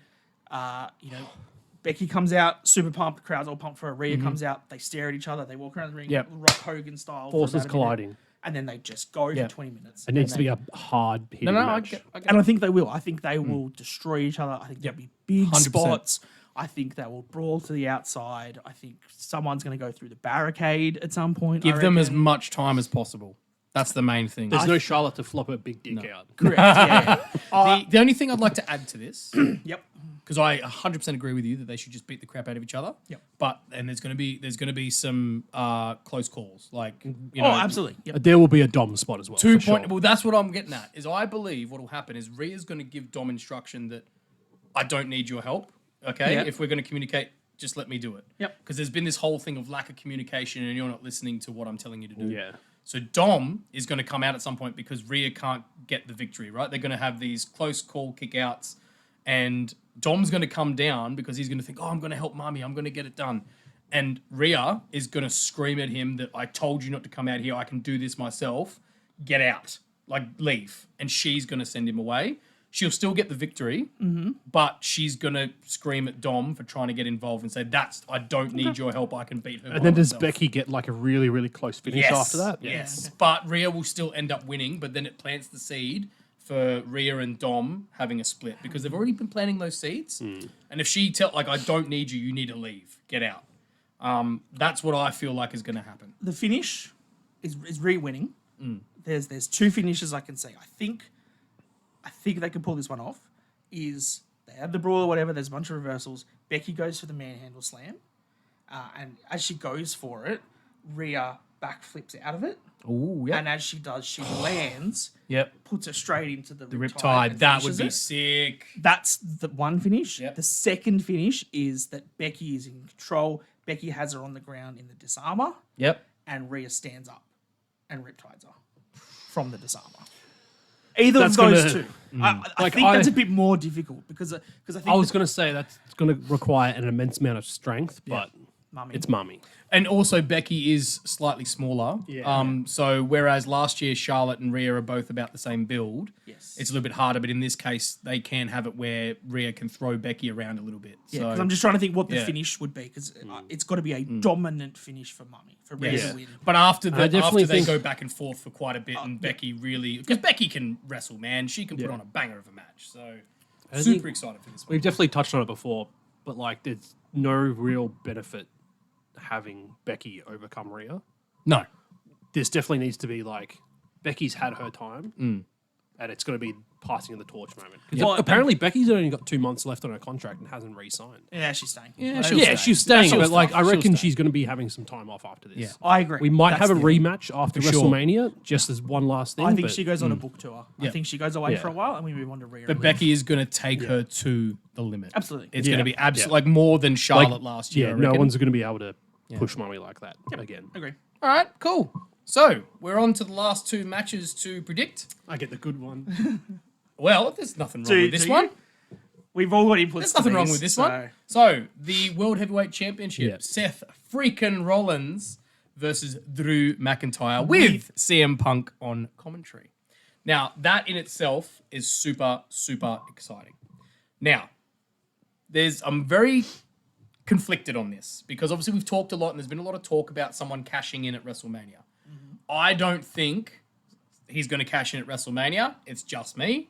Becky comes out, super pumped, the crowd's all pumped for her. Rhea comes out, they stare at each other, they walk around the ring, Yep. Rock Hogan style. for Forces about a minute, colliding. and then they just go Yeah. for 20 minutes. It needs to And be a hard hitting No, I match. get And I think they will. I think they will destroy each other. I think there'll be big 100%. spots. I think they will brawl to the outside. I think someone's going to go through the barricade at some point. Give I them as reckon. much time as possible. That's the main thing. There's no Charlotte to flop her big dick out. Correct. Yeah. The only thing I'd like to add to this, Yep. because I 100% agree with you that they should just beat the crap out of each other. Yep. But there's going to be some close calls, like you know. Oh, absolutely. Yep. There will be a Dom spot as well. 2 for sure. point. Well, that's what I'm getting at. Is I believe what will happen is Rhea's going to give Dom instruction that I don't need your help. Okay, Yeah. if we're going to communicate, just let me do it. Yep. Because there's been this whole thing of lack of communication, and you're not listening to what I'm telling you to do. Yeah. So Dom is going to come out at some point because Rhea can't get the victory, right? They're going to have these close call kick-outs, and Dom's going to come down because he's going to think, oh, I'm going to help Mami. I'm going to get it done. And Rhea is going to scream at him that I told you not to come out here. I can do this myself. Get out. Like, leave. And she's going to send him away. She'll still get the victory, but she's going to scream at Dom for trying to get involved and say, I don't need your help. I can beat her. And then does Becky get like a really, really close finish after that? Yes. But Rhea will still end up winning, but then it plants the seed for Rhea and Dom having a split because they've already been planting those seeds. And if she I don't need you, you need to leave. Get out. That's what I feel like is going to happen. The finish is Rhea winning. There's 2 finishes I can say. I think they can pull this one off. Is they have the brawl or whatever. There's a bunch of reversals. Becky goes for the manhandle slam, and as she goes for it, Rhea backflips out of it. Oh, yeah. And as she does, she lands, Yep. puts her straight into the Riptide. and That would finishes be it. sick. That's the one finish. Yep. The second finish is that Becky is in control. Becky has her on the ground in the disarmer, Yep. and Rhea stands up and riptides her from the disarmer. Either That's of those gonna- two. I Like, think that's a bit more difficult because I think I was going to say that's going to require an immense amount of strength, but Mami. it's Mami. And also Becky is slightly smaller. Yeah. So whereas last year Charlotte and Rhea are both about the same build, Yes. it's a little bit harder. But in this case, they can have it where Rhea can throw Becky around a little bit. Yeah, So because I'm just trying to think what the Yeah. finish would be because it's got to be a dominant finish for Mami, for Rhea yes. to win. But after definitely they think- go back and forth for quite a bit, and Becky really because Becky can wrestle, man. She can put on a banger of a match. So Super excited for this one. We've definitely touched on it before, but like, there's no real benefit having Becky overcome Rhea. No. This definitely needs to be like, Becky's had her time, and it's going to be passing of the torch moment. Because apparently Becky's only got 2 months left on her contract and hasn't re-signed. Yeah, she's staying. She's staying, but like, I reckon she's going to be having some time off after this. Yeah. I agree. We might That's have a the- rematch after For sure. WrestleMania, just as one last thing. I think but she goes on a book tour. I Yeah. think she goes away Yeah. for a while and we move on to Rhea. But Becky is going to take her to the limit. Absolutely. It's Yeah. going to be absolutely Yeah. like more than Charlotte like, last year. Yeah, I no reckon. one's going to be able to push Mami like that again. Agree. All right, cool. So we're on to the last 2 matches to predict. I get the good one. Well, there's nothing wrong Do- with this do you? one. We've all got inputs. There's to nothing wrong these, with this so- one. So the World Heavyweight Championship, Yeah. Seth freaking Rollins versus Drew McIntyre with CM Punk on commentary. Now, that in itself is super, super exciting. Now, I'm very conflicted on this because obviously we've talked a lot and there's been a lot of talk about someone cashing in at WrestleMania. I don't think he's going to cash in at WrestleMania. It's just me.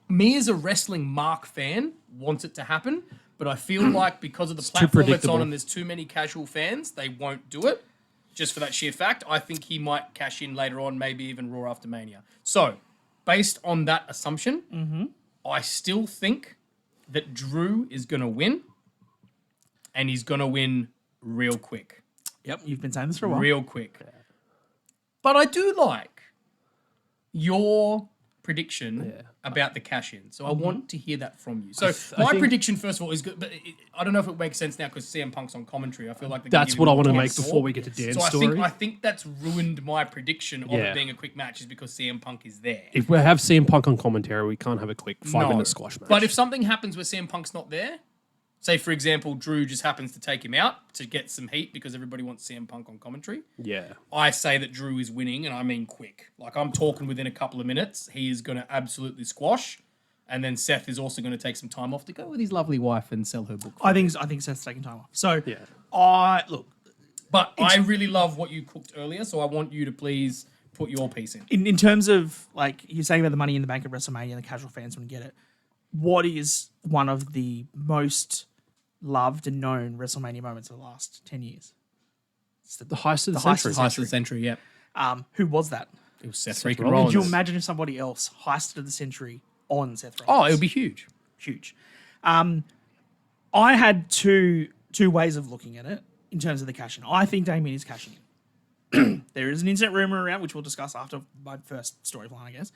Me as a wrestling mark fan wants it to happen, but I feel like because of the platform it's on predictable. and there's too many casual fans, they won't do it. Just for that sheer fact, I think he might cash in later on, maybe even Raw after Mania. So, based on that assumption, I still think that Drew is going to win, and he's going to win real quick. Yep, you've been saying this for a while. Real quick. But I do like your prediction about the cash in. So I want to hear that from you. So my think- prediction, first of all, is good. But I don't know if it makes sense now because CM Punk's on commentary. I feel like That's what I want to make before we get to Dan's So story. I think that's ruined my prediction of Yeah. it being a quick match is because CM Punk is there. If we have CM Punk on commentary, we can't have a quick 5-minute squash match. But if something happens where CM Punk's not there, say for example, Drew just happens to take him out to get some heat because everybody wants CM Punk on commentary. yeah. I say that Drew is winning, and I mean quick. Like, I'm talking within a couple of minutes. He is going to absolutely squash. And then Seth is also going to take some time off to go with his lovely wife and sell her book. I think Seth's taking time off. So Yeah. look, But I really love what you cooked earlier, so I want you to please put your piece in. in terms of like you're saying about the money in the bank at WrestleMania and the casual fans want to get it, what is one of the most loved and known WrestleMania moments of the last 10 years? It's The heist of the heist century. of Heist of the century, yeah. Who was that? It was Seth Rollins. freaking Could Rollins. you imagine if somebody else heisted of the century on Seth Oh, Rollins? it would be huge. Huge. I had two ways of looking at it in terms of the cash in. I think Damien is cashing in. There is an instant rumor around, which we'll discuss after my first storyline, I guess.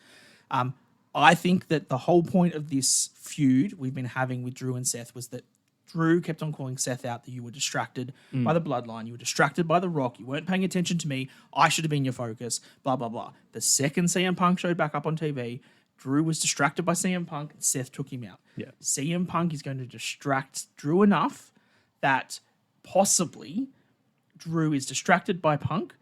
I think that the whole point of this feud we've been having with Drew and Seth was that Drew kept on calling Seth out that you were distracted by the bloodline, you were distracted by The Rock, you weren't paying attention to me, I should have been your focus, blah, blah, blah. The second CM Punk showed back up on TV, Drew was distracted by CM Punk and Seth took him out. Yeah. CM Punk is going to distract Drew enough that possibly Drew is distracted by Punk,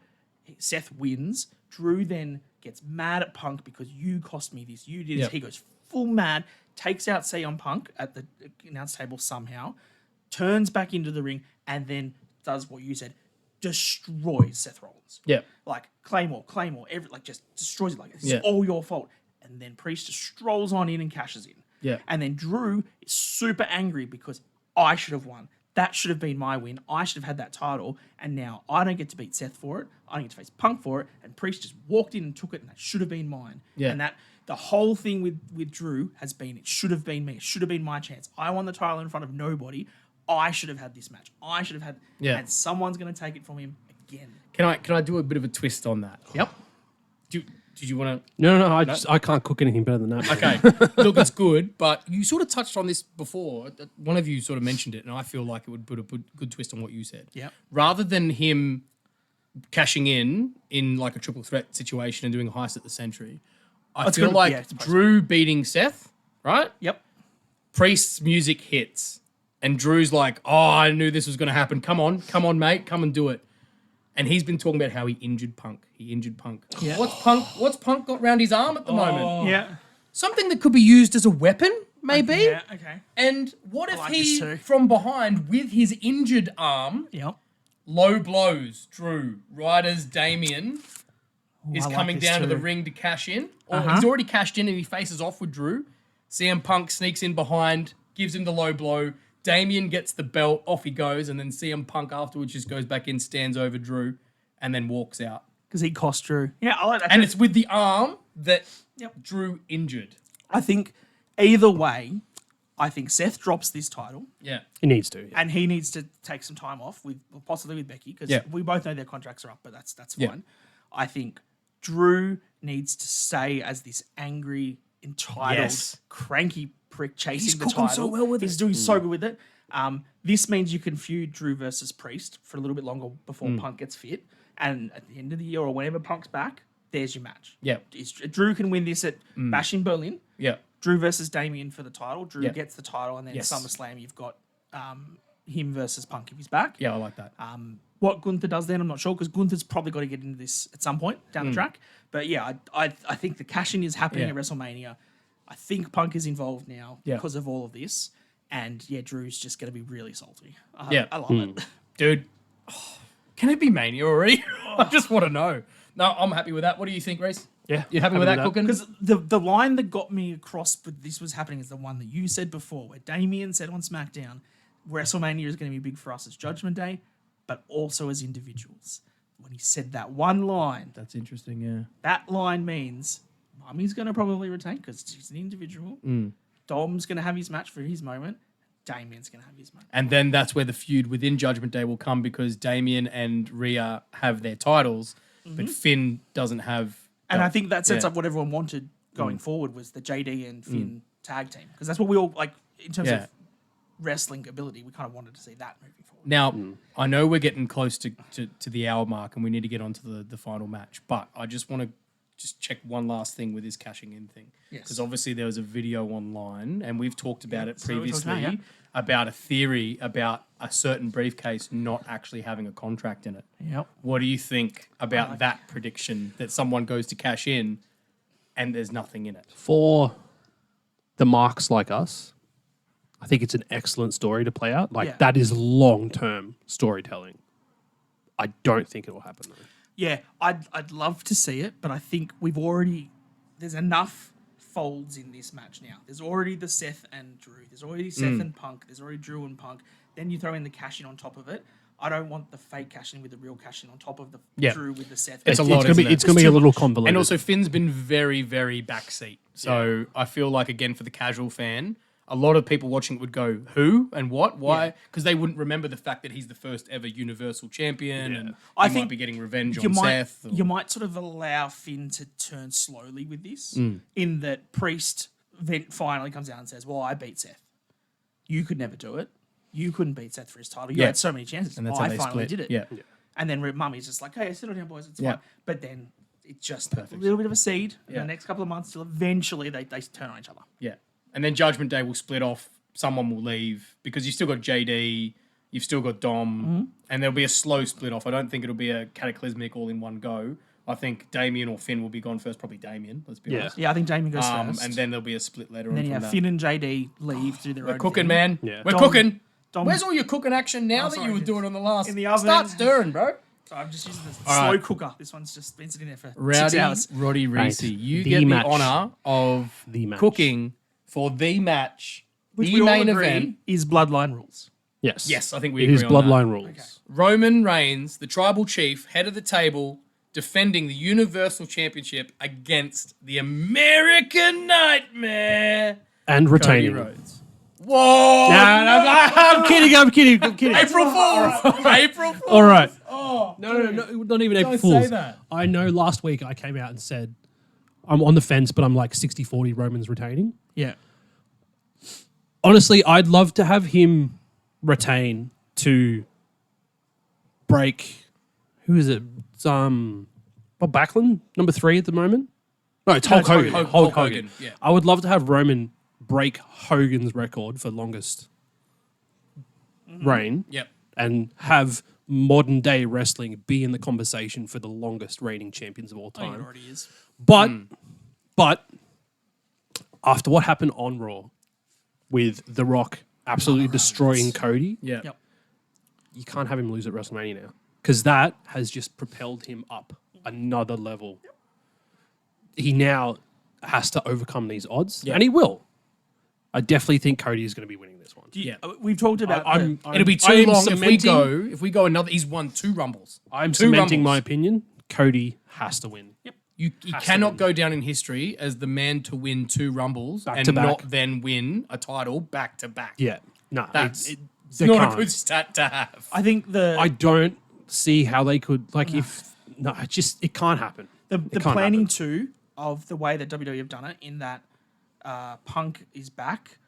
Seth wins, Drew then gets mad at Punk because you cost me this, you did this. Yep. He goes full mad, takes out CM Punk at the announce table somehow, turns back into the ring, and then does what you said, destroys Seth Rollins. Yeah. Like Claymore, just destroys it. Like it's Yeah. all your fault. And then Priest just strolls on in and cashes in. Yeah. And then Drew is super angry because I should have won. That should have been my win. I should have had that title. And now I don't get to beat Seth for it. I don't get to face Punk for it. And Priest just walked in and took it, and that should have been mine. Yeah. And that the whole thing with Drew has been, it should have been me. It should have been my chance. I won the title in front of nobody. I should have had this match. I should have had. Yeah. And someone's going to take it from him again. Can I do a bit of a twist on that? Yep. Did you want to? No, I can't cook anything better than that. Okay, look, it's good, but you sort of touched on this before. One of you sort of mentioned it, and I feel like it would put a good twist on what you said. Yep. Rather than him cashing in like a triple threat situation and doing a heist at the century, I It's feel gonna- like yeah, it's Drew beating Seth, right? Yep. Priest's music hits, and Drew's like, "Oh, I knew this was going to happen. Come on, mate, come and do it." And he's been talking about how he injured Punk. Yeah. What's Punk got round his arm at the moment? Yeah. Something that could be used as a weapon, maybe. Yeah. Okay. And what if like he, this too. from behind, with his injured arm, Yep. low blows Drew, right as Damien is I like coming this down to the too. ring to cash in? Or he's already cashed in and he faces off with Drew. CM Punk sneaks in behind, gives him the low blow. Damian gets the belt, off he goes, and then CM Punk afterwards just goes back in, stands over Drew, and then walks out. Because he cost Drew. Yeah, I like that. And it's with the arm that Drew injured. I think either way, I think Seth drops this title. Yeah. He needs to. Yeah. And he needs to take some time off with possibly with Becky because we both know their contracts are up, but that's fine. Yeah. I think Drew needs to stay as this angry, entitled, cranky prick chasing the title. so well with He's doing so good with it. This means you can feud Drew versus Priest for a little bit longer before Punk gets fit. And at the end of the year or whenever Punk's back, there's your match. Yeah. Drew can win this at Bash in Berlin. Yeah. Drew versus Damian for the title. Drew Yeah. gets the title, and then Yes. SummerSlam, you've got him versus Punk if he's back. Yeah, I like that. What Gunther does then, I'm not sure, because Gunther's probably got to get into this at some point down the track. But yeah, I think the cash-in is happening at WrestleMania. I think Punk is involved now because of all of this. And yeah, Drew's just going to be really salty. I love it. Dude, can it be Mania already? I just want to know. No, I'm happy with that. What do you think, Reece? Yeah. You happy with that, cooking? Because the line that got me across with this was happening is the one that you said before, where Damian said on SmackDown, WrestleMania is going to be big for us as Judgment Day, but also as individuals. When he said that one line, That's interesting, yeah. that line means Mami's going to probably retain because she's an individual. Dom's going to have his match for his moment. Damian's going to have his moment. And then that's where the feud within Judgment Day will come because Damian and Rhea have their titles, but Finn doesn't have... And I think that sets up what everyone wanted going forward was the JD and Finn tag team. Because that's what we all, like, in terms of wrestling ability, we kind of wanted to see that moving forward. Now, I know we're getting close to the hour mark and we need to get on to the final match, but I just want to just check one last thing with this cashing in thing. Yes. Because obviously there was a video online and we've talked about it so we talked previously about, about a theory about a certain briefcase not actually having a contract in it. Yep. What do you think about that prediction that someone goes to cash in and there's nothing in it? For the marks like us, I think it's an excellent story to play out. Like, that is long-term storytelling. I don't think it will happen, though. Yeah, I'd love to see it, but I think there's enough folds in this match now. There's already the Seth and Drew. There's already Seth and Punk. There's already Drew and Punk. Then you throw in the cash-in on top of it. I don't want the fake cash-in with the real cash-in on top of the Drew with the Seth. It's a lot, It's going to be a little convoluted. And also Finn's been very, very backseat. So I feel like, again, for the casual fan, a lot of people watching it would go, who and what? Why? Because they wouldn't remember the fact that he's the first ever Universal Champion and I he think might be getting revenge on Seth. You might sort of allow Finn to turn slowly with this, in that Priest finally comes out and says, well, I beat Seth. You could never do it. You couldn't beat Seth for his title. You had so many chances. And that's how I they finally split. did it. Yeah. And then Mummy's just like, hey, settle down, boys. It's Yeah. fine. But then it's just a little bit of a seed in the next couple of months till eventually they turn on each other. Yeah. And then Judgment Day will split off. Someone will leave because you've still got JD, you've still got Dom, and there'll be a slow split off. I don't think it'll be a cataclysmic all in one go. I think Damian or Finn will be gone first, probably Damian, let's be honest. Yeah, I think Damien goes first. And then there'll be a split later on. then from that. Finn and JD leave, do their own We're cooking, thing. man. Yeah. We're Dom- cooking. Dom- Where's all your cooking action now that sorry, you were just doing on the last? in the oven. Start stirring, bro. So I'm just using the All slow right. cooker. This one's just been sitting there for 6 Rowdy hours. Roddy Reese, Mate, you the get match. the honour of The match. cooking for the match, Which the we all main agree event. is Bloodline rules. Yes. Yes, I think we It is agree on that. bloodline rules. Roman Reigns, the tribal chief, head of the table, defending the Universal Championship against the American Nightmare, And Cody retaining. Rhodes. Whoa! I'm kidding. April Fools! April Fools! All right. Oh, No, not even April Don't Fools. say that. I know last week I came out and said I'm on the fence, but I'm like 60-40 Romans retaining. Yeah. Honestly, I'd love to have him retain to break. Who is it? It's, Bob Backlund, number 3 at the moment. No, it's Hulk Hogan. Hulk Hogan, yeah. I would love to have Roman break Hogan's record for longest reign. Yep. And have modern day wrestling be in the conversation for the longest reigning champions of all I think it time. already is. But after what happened on Raw with The Rock absolutely destroying Cody, Yeah. Yep. you can't have him lose at WrestleMania now because that has just propelled him up another level. He now has to overcome these odds, and he will. I definitely think Cody is going to be winning this one. Yeah. We've talked about. It'll be too long if we go another. He's won 2 Rumbles. I'm Two cementing Rumbles. my opinion. Cody has to win. Yep. You cannot go down in history as the man to win 2 Rumbles Back and to back. not then win a title back to back. Yeah. No, That's they not can't. a good stat to have. I think I don't see how they could it can't happen. the It can't planning happen. too of the way that WWE have done it, in that Punk is back.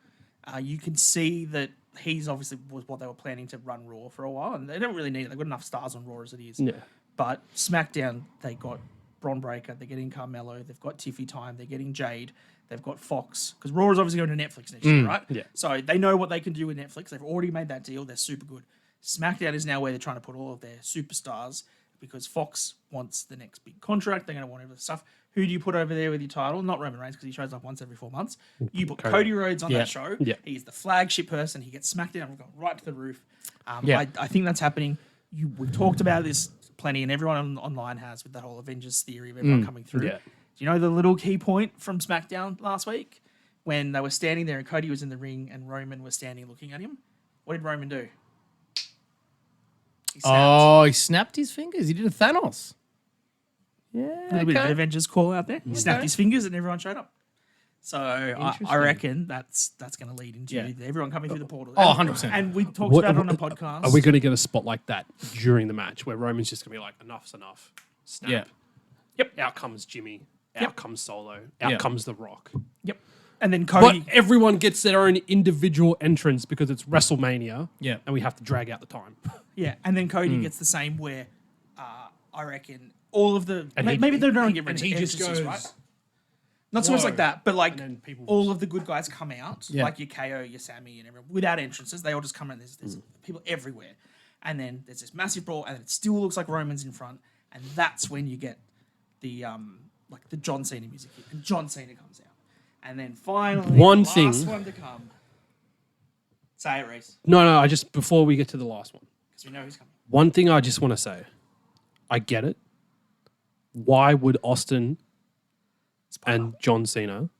You can see that he's obviously was what they were planning to run Raw for a while, and they don't really need it. They've got enough stars on Raw as it is. Yeah. But SmackDown, they got Braun Breaker, they're getting Carmelo, they've got Tiffy Time, they're getting Jade, they've got Fox, because Raw is obviously going to Netflix next year, right? yeah. So they know what they can do with Netflix. They've already made that deal. They're super good. SmackDown is now where they're trying to put all of their superstars, because Fox wants the next big contract. They're going to want every stuff. Who do you put over there with your title? Not Roman Reigns, because he shows up once every 4 months. You put Cody Rhodes on that show. Yeah. He's the flagship person. He gets SmackDown. We've gone right to the roof. Yeah. I think that's happening. We've talked about this plenty, and everyone online has, with that whole Avengers theory of everyone coming through. Yeah. Do you know the little key point from SmackDown last week when they were standing there and Cody was in the ring and Roman was standing looking at him? What did Roman do? He snapped. Oh, he snapped his fingers. He did a Thanos. A little bit of an Avengers call out there. He snapped his fingers and everyone showed up. So I reckon that's going to lead into everyone coming through the portal. Oh, 100%. And we talked about it on a podcast. Are we going to get a spot like that during the match where Roman's just going to be like, enough's enough? Snap. Yeah. Yep. Out comes Jimmy. Out Yep. comes Solo. Out Yeah. comes The Rock. Yep. And then But Cody. everyone gets their own individual entrance because it's WrestleMania. Yeah. And we have to drag out the time. Yeah, and then Cody gets the same where I reckon all of the... And maybe they don't get and rid he of just entrances, goes, right? Not so much like that, but like And then people all of the good guys come out, Yeah. like your KO, your Sammy, and everyone, without entrances. They all just come in. There's people everywhere. And then there's this massive brawl, and it still looks like Roman's in front. And that's when you get the like the John Cena music hit. And John Cena comes out. And then finally, One the thing- last one to come. Say it, Reece, No, before we get to the last one. because we know who's coming. One thing I just want to say. I get it. Why would Austin and John Cena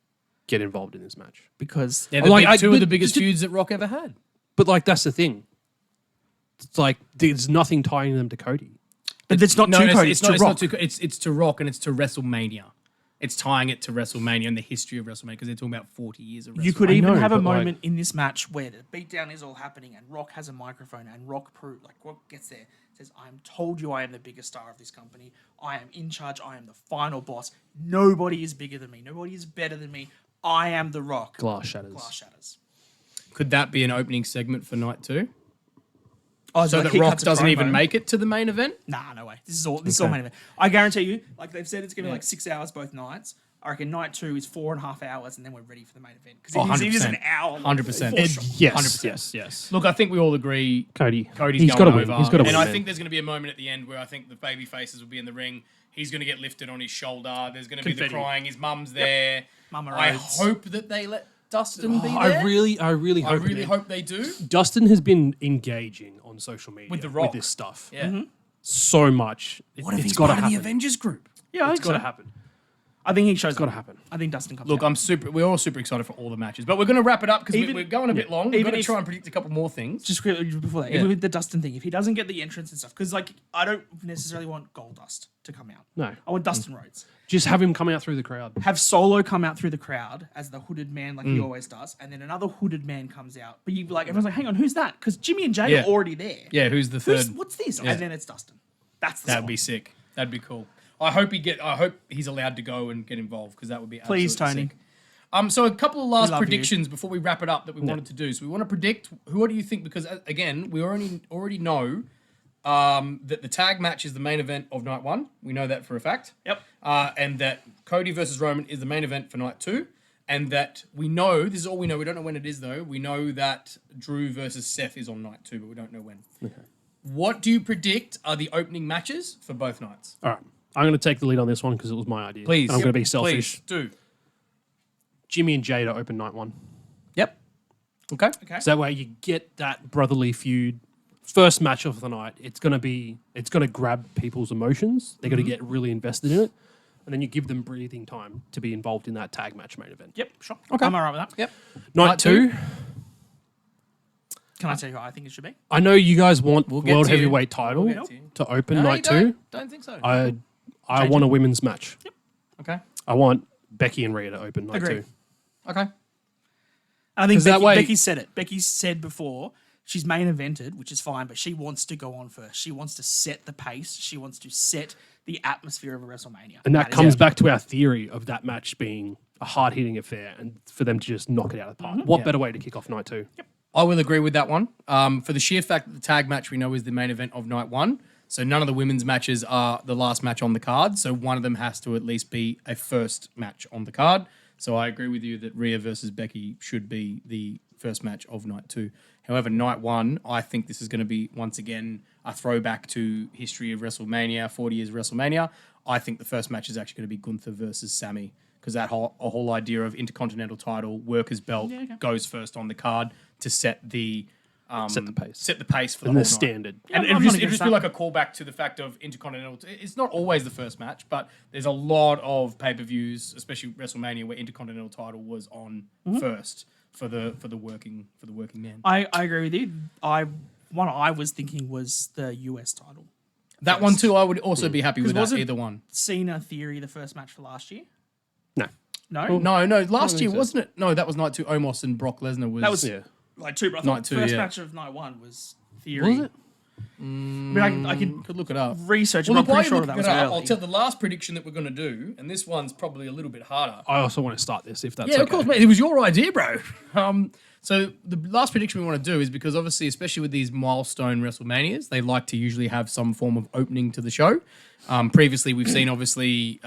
get involved in this match? Because They're Like, two of the but- biggest feuds that Rock ever had. But like that's the thing. It's like there's nothing tying them to Cody. but it's not No, too it's, Cody, it's it's not. to Rock. It's not to. It's to Rock and it's to WrestleMania. It's tying it to WrestleMania and the history of WrestleMania because they're talking about 40 years of WrestleMania. You could I even know, have a but, like- moment in this match where the beatdown is all happening and Rock has a microphone and Rock gets there, says, "I am told you I am the biggest star of this company. I am in charge. I am the final boss. Nobody is bigger than me. Nobody is better than me. I am the Rock." Glass shatters. Glass shatters. Could that be an opening segment for night 2? Oh, So like that he Rock cuts a doesn't promo. even make it to the main event? Nah, no way. This is all main event. I guarantee you, like they've said, it's gonna be like 6 hours both nights. I reckon night 2 is 4.5 hours, and then we're ready for the main event because Oh, it is an 100%. hour. 100%. for sure. Yes, 100%. yes. Look, I think we all agree Cody. Cody's He's going gotta win. over. He's gotta and win, I man. think there's going to be a moment at the end where I think the baby faces will be in the ring. He's going to get lifted on his shoulder. There's going to be the Confetti. crying. His mum's there. Mama I Rhodes. hope that they let Dustin be there. I really I hope. really hope they do. Dustin has been engaging on social media With The Rock. this stuff Yeah. so much. What if It's he's got to part of the happen. Avengers group? Yeah, I It's think got to so. happen. I think he shows. It's got to happen. I think Dustin comes. Look, out. we're all super excited for all the matches, but we're going to wrap it up because Even- we're going a bit long. We're even going to if- try and predict a couple more things. Just quickly before that, Yeah. even with the Dustin thing, if he doesn't get the entrance and stuff, because like I don't necessarily want Goldust to come out. No. I want Dustin Rhodes. Just have him coming out through the crowd. Have Solo come out through the crowd as the hooded man, like he always does, and then another hooded man comes out. But you like everyone's like, hang on, who's that? Because Jimmy and Jey Yeah. are already there. Yeah, who's the third? What's this? Yeah. And then it's Dustin. That's the That'd song. be sick. That'd be cool. I hope he's allowed to go and get involved because that would be Please, absolutely Tony. sick. So a couple of last love you. predictions before we wrap it up that we wanted to do. So we want to predict what do you think? Because again, we already know that the tag match is the main event of night 1. We know that for a fact. Yep. And that Cody versus Roman is the main event for night 2. And that we know, this is all we know, we don't know when it is though. We know that Drew versus Seth is on night 2, but we don't know when. Okay. What do you predict are the opening matches for both nights? All right. I'm going to take the lead on this one because it was my idea. Please. And I'm going to be selfish. Please, do. Jimmy and Jey to open night 1. Yep. Okay. Okay. So that way you get that brotherly feud. First match of the night. It's going to grab people's emotions. They're going to get really invested in it. and then you give them breathing time to be involved in that tag match main event. Yep, sure. Okay. I'm all right with that. Yep. Night two. Can I tell you what I think it should be? I know you guys want get world to you. heavyweight title We'll get to you. to open No, night you two. don't think so. I want a women's match. Okay. I want Becky and Rhea to open night Agree. two. Okay. I think 'Cause that way- Becky said it. Becky said before she's main evented, which is fine, but she wants to go on first. She wants to set the pace. She wants to set the atmosphere of a WrestleMania. And that is comes it. back to our theory of that match being a hard-hitting affair and for them to just knock it out of the park. What Yeah. better way to kick off night two? I will agree with that one. For the sheer fact that the tag match we know is the main event of night one. So none of the women's matches are the last match on the card. So one of them has to at least be a first match on the card. So I agree with you that Rhea versus Becky should be the first match of night two. However, night one, I think this is going to be, once again, a throwback to history of WrestleMania, 40 years of WrestleMania. I think the first match is actually going to be Gunther versus Sammy, because that whole idea of Intercontinental title, workers' belt, goes first on the card to set the Set the pace. Set the pace for the And whole the night. standard. And I'm it not just against feel like a callback to the fact of Intercontinental. It's not always the first match, but there's a lot of pay-per-views, especially WrestleMania, where Intercontinental title was on first for the working man. I agree with you. One I was thinking was the US title. That one too, I would also be happy with that, wasn't- either one. Cena Theory, the first match for last year. No. No, No, last year so. wasn't it? No, that was night two. Omos and Brock Lesnar was. that was Yeah. like two. But I Night thought two, the first yeah. match of night one was Theory. Was it? I mean, I can Could look it up. research, Well, but I'm while pretty you're sure that looking was it up, early. I'll tell the last prediction that we're going to do, and this one's probably a little bit harder. I also want to start this if that's Yeah, okay. of course, mate. It was your idea, bro. So the last prediction we want to do is because obviously, especially with these milestone WrestleManias, they like to usually have some form of opening to the show. Previously, we've seen obviously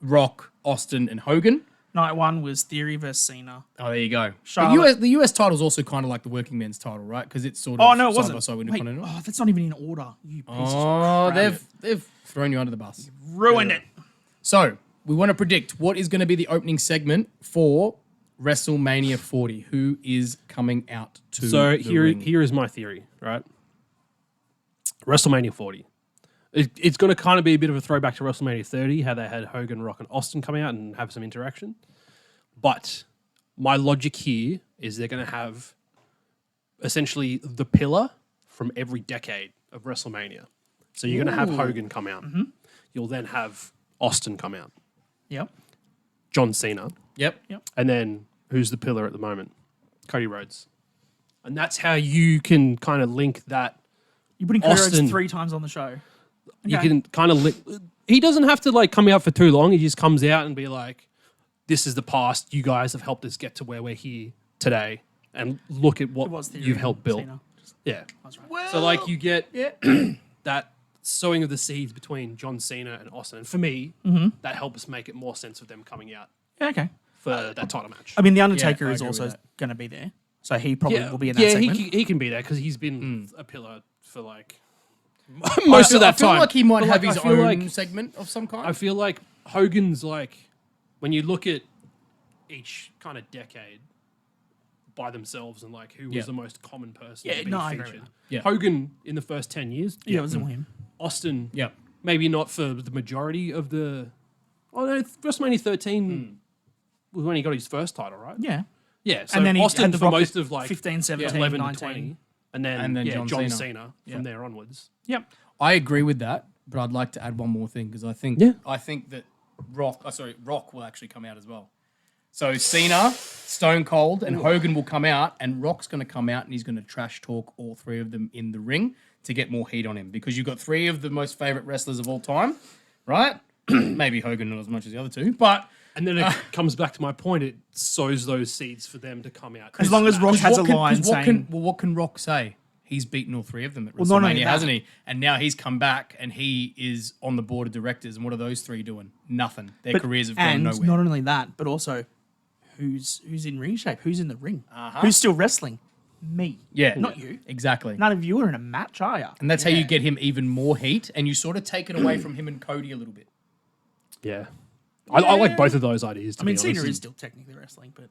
Rock, Austin, and Hogan. Night one was Theory versus Cena. Oh, there you go. Charlotte- The US title's also kind of like the working men's title, right? Because it's sort of Oh no, it side wasn't. by side with Wait, Intercontinental. oh, that's not even in order. You piece Oh, of crap. they've thrown you under the bus. ruined it. So we want to predict what is going to be the opening segment for WrestleMania 40. Who is coming out to So the ring? here is my theory, right? WrestleMania 40. It's going to kind of be a bit of a throwback to WrestleMania 30, how they had Hogan, Rock, and Austin come out and have some interaction. But my logic here is they're going to have essentially the pillar from every decade of WrestleMania. So you're going to have Hogan come out. You'll then have Austin come out. Yep. John Cena. Yep. And then who's the pillar at the moment? Cody Rhodes. And that's how you can kind of link that. You're putting Cody Rhodes Austin. 3 times on the show. You Okay. can kind of link. He doesn't have to like come out for too long. He just comes out and be like, this is the past. You guys have helped us get to where we're here today. And look at It what was Theory you've and helped build. Cena. Yeah. That's right. So like you get that sowing of the seeds between John Cena and Austin. And for me, that helps make it more sense of them coming out Yeah, okay. for that title match. I mean, The Undertaker I is agree with also that. going to be there. So he probably will be in that yeah, segment. he can be there because he's been a pillar for like I most feel- of that I feel time. like he might But, have like, his I feel own like- segment of some kind. I feel like Hogan's like when you look at each kind of decade by themselves and like who was Yeah. the most common person Yeah, to be no, I agree featured. with Yeah. Hogan in the first 10 years. Yeah, it was him. Austin, Yep. maybe not for the majority of the. Oh no, WrestleMania 13 was when he got his first title, right? Yeah. Yeah, so And then he Austin had the for Rock most at of like 15, 17, 11 19. to 20, and then And then John John Cena Cena. from there onwards. Yep. I agree with that, but I'd like to add one more thing because I think that Rock will actually come out as well. So Cena, Stone Cold, and Hogan will come out, and Rock's going to come out and he's going to trash talk all three of them in the ring to get more heat on him because you've got three of the most favorite wrestlers of all time, right? Maybe Hogan not as much as the other two, but And then it comes back to my point. It sows those seeds for them to come out. As long as Rock has a line saying, what can Rock say? He's beaten all three of them at Well, not only WrestleMania, that- hasn't he? And now he's come back and he is on the board of directors. And what are those three doing? Nothing. Their careers have gone and nowhere. not only that, but also who's in ring shape? Who's in the ring? Who's still wrestling? Me. Yeah. Not you. Exactly. None of you are in a match, are you? And that's how you get him even more heat, and you sort of take it away from him and Cody a little bit. Yeah. I like both of those ideas. To I mean, be Cena honest. is still technically wrestling, but